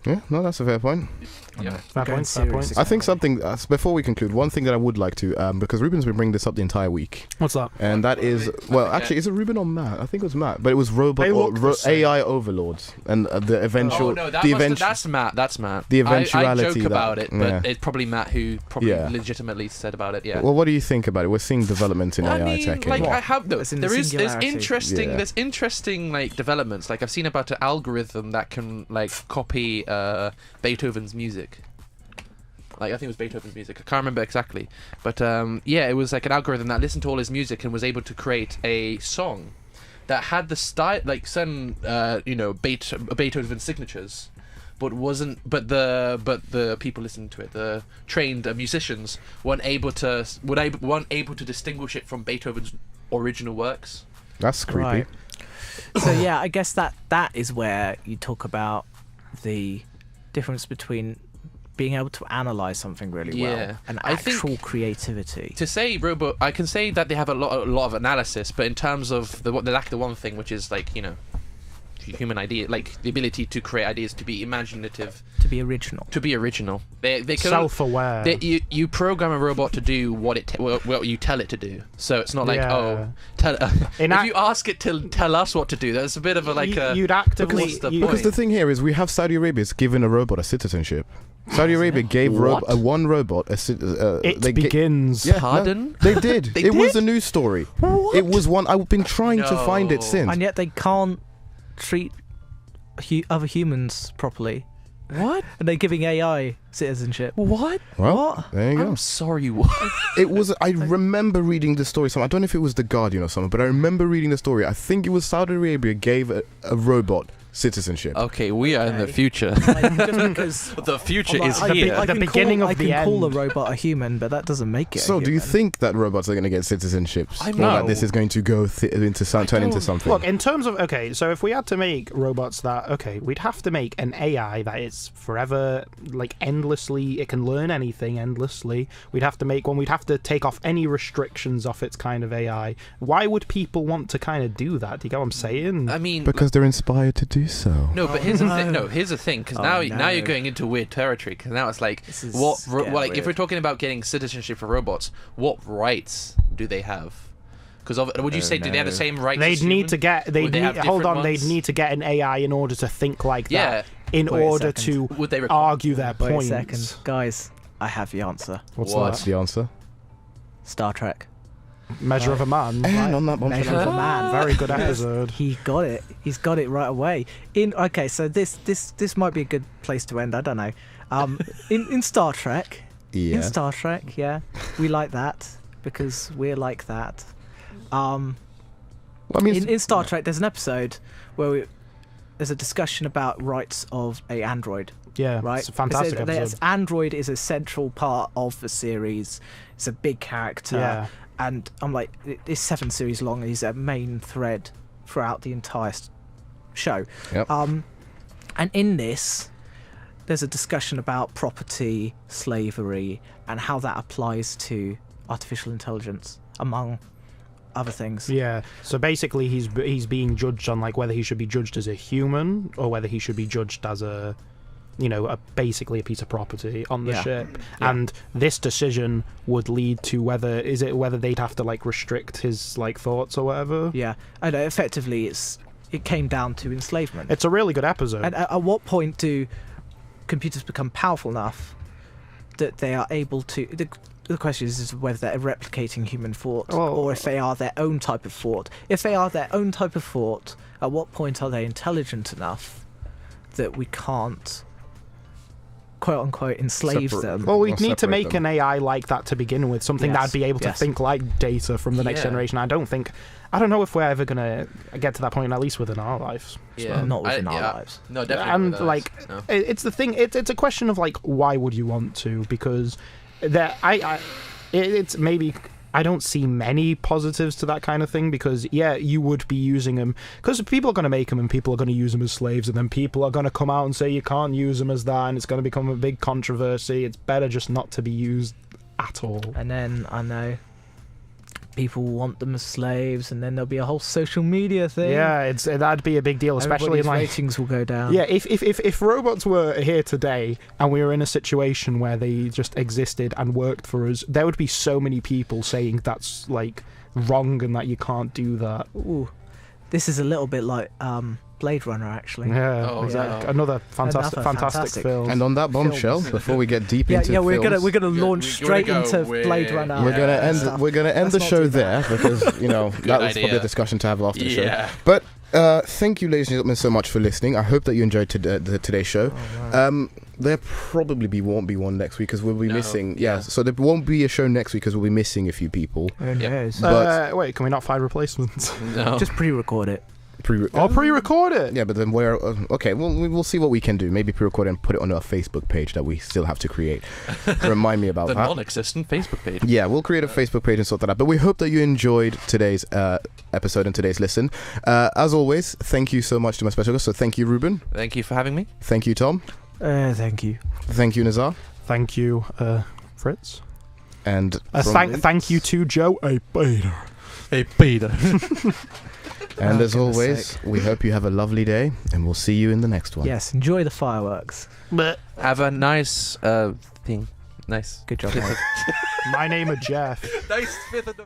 Yeah, no, that's a fair point. Yeah. Fair Going point. Fair serious point. again. I think something, before we conclude, one thing that I would like to, because Reuben's been bringing this up the entire week, What's that? and that is, well, actually, is it Reuben or Matt? I think it was Matt, but it was robot They or look the same. AI overlords, and the eventual, Oh no, that's Matt. That's Matt. the I eventuality joke about it, but yeah. it's probably Matt who legitimately said about it. Yeah. Well, what do you think about it? We're seeing development in I AI mean, tech. like and- I have no. As in the There's singularity. interesting. Yeah. There's interesting like developments. Like I've seen about an algorithm that can like copy Beethoven's music. Like I think it was Beethoven's music. I can't remember exactly, but yeah, it was like an algorithm that listened to all his music and was able to create a song that had the style, like certain Beethoven signatures, but wasn't. But the people listening to it, the trained musicians, weren't able to distinguish it from Beethoven's original works. That's creepy. Right. So yeah, I guess that is where you talk about the difference between being able to analyze something really Yeah. well and I think- actual creativity. To say robot, I can say that they have a lot of analysis, but in terms of they lack the one thing, which is like human idea, like the ability to create ideas, to be imaginative, To be original. They can Self-aware. you program a robot to do what you tell it to do. So it's not like Yeah. if you ask it to tell us what to do, that's a bit of a You'd actively. what's the Because point? the thing here is, we have Saudi Arabia's given a robot a citizenship. Saudi Arabia gave one robot a It they begins. Yeah, Pardon? No, they did. They it was did? a news story. It was one. I've been trying to find it No. since. And yet they can't treat other humans properly. What? And they're giving AI citizenship. What? Well, there you go. I'm sorry. What? It was. I remember reading the story. I don't know if it was The Guardian or something, but I remember reading the story. I think it was Saudi Arabia gave a robot citizenship. Okay, we are in the Okay. future. Like, just because The future I'm is like, here. I The can beginning call, of I the can call a end. robot a human, but that doesn't make it. So, a do you human. think that robots are going to get citizenships, I or know. that this is going to go turn into something? Look, in terms of so if we had to make robots we'd have to make an AI that is forever, like endlessly, it can learn anything endlessly. We'd have to make one. We'd have to take off any restrictions off its kind of AI. Why would people want to kind of do that? Do you get what I'm saying? I mean, Because they're inspired to do so. no, but here's the thing. No, here's the thing. Because now you're going into weird territory. Because now it's like, This is like if weird. we're talking about getting citizenship for robots, what rights do they have? Because would you say do they have the same rights? They'd as need human? to get. They'd Would they have need, hold different on. They'd ones? need to get an AI in order to think like Yeah. that. In Wait a order second. to Would they require? argue their Wait points. a second, guys. I have the answer. What's What's the answer? Star Trek. that? Measure of a Man. And on that Measure of a Man. Very good episode. He got it. He's got it right away. So this might be a good place to end. I don't know. In Star Trek. Yeah. In Star Trek, yeah, we like that because we're like that. Well, I mean, In Star Trek, there's an episode where there's a discussion about rights of a android. Yeah, Right, it's a fantastic episode. Android is a central part of the series. It's a big character, Yeah. and I'm like, it's 7 series long. And he's a main thread throughout the entire show. Yep. And in this, there's a discussion about property, slavery, and how that applies to artificial intelligence, among other things. Yeah. So basically, he's being judged on like whether he should be judged as a human or whether he should be judged as a basically a piece of property on the ship, Yeah. and this decision would lead to whether they'd have to restrict his thoughts or whatever. Yeah, and effectively it came down to enslavement. It's a really good episode. And at what point do computers become powerful enough that they are able to... The question is whether they're replicating human thought or if they are their own type of thought. If they are their own type of thought, at what point are they intelligent enough that we can't, quote-unquote, enslave them? Well, we'd Or need to separate make them. an AI like that to begin with, something Yes, that'd be able to yes. think like Data from the next Yeah. generation. I don't know if we're ever going to get to that point, at least within our lives. Yeah. Not within our yeah. lives. No, definitely. And not with us, no. it's the thing. It's a question of why would you want to? Because it's maybe I don't see many positives to that kind of thing. Because you would be using them because people are going to make them and people are going to use them as slaves, and then people are going to come out and say you can't use them as that, and it's going to become a big controversy. It's better just not to be used at all. And then I know people want them as slaves, and then there'll be a whole social media thing. Yeah, that'd be a big deal, especially Everybody's ratings will go down. Yeah, if robots were here today and we were in a situation where they just existed and worked for us, there would be so many people saying that's wrong and that you can't do that. Ooh, this is a little bit like Blade Runner, actually. Yeah, Oh, exactly. yeah. Another fantastic film. And on that bombshell, Films. before we get deep Yeah, into we're films, gonna Yeah, launch we're gonna straight go into with- Blade Runner. we're gonna end. stuff. We're gonna end Let's the not show do there that. because that was probably idea. a discussion to have after the show. Yeah. But thank you, ladies and gentlemen, so much for listening. I hope that you enjoyed today's show. There probably won't be one next week because we'll be No, missing. yeah. So there won't be a show next week because we'll be missing a few people. Who knows? Wait, can we not find replacements? No. Just pre-record it. Pre-record it. Yeah, but then okay. Well, we'll see what we can do. Maybe pre-record and put it on our Facebook page that we still have to create. Remind me about The that. non-existent Facebook page. Yeah, we'll create a Facebook page and sort that out. But we hope that you enjoyed today's episode and today's listen. As always, thank you so much to my special guest. So thank you, Reuben. Thank you for having me. Thank you, Tom. Thank you. Thank you, Nezar. Thank you, Fritz. And Thank you to Joe A. Bader. Hey, Peter. And Oh, as goodness always, sake. we hope you have a lovely day, and we'll see you in the next one. Yes, enjoy the fireworks. Have a nice thing. Nice. Good job, mate. My name is Jeff. Nice 5th of November.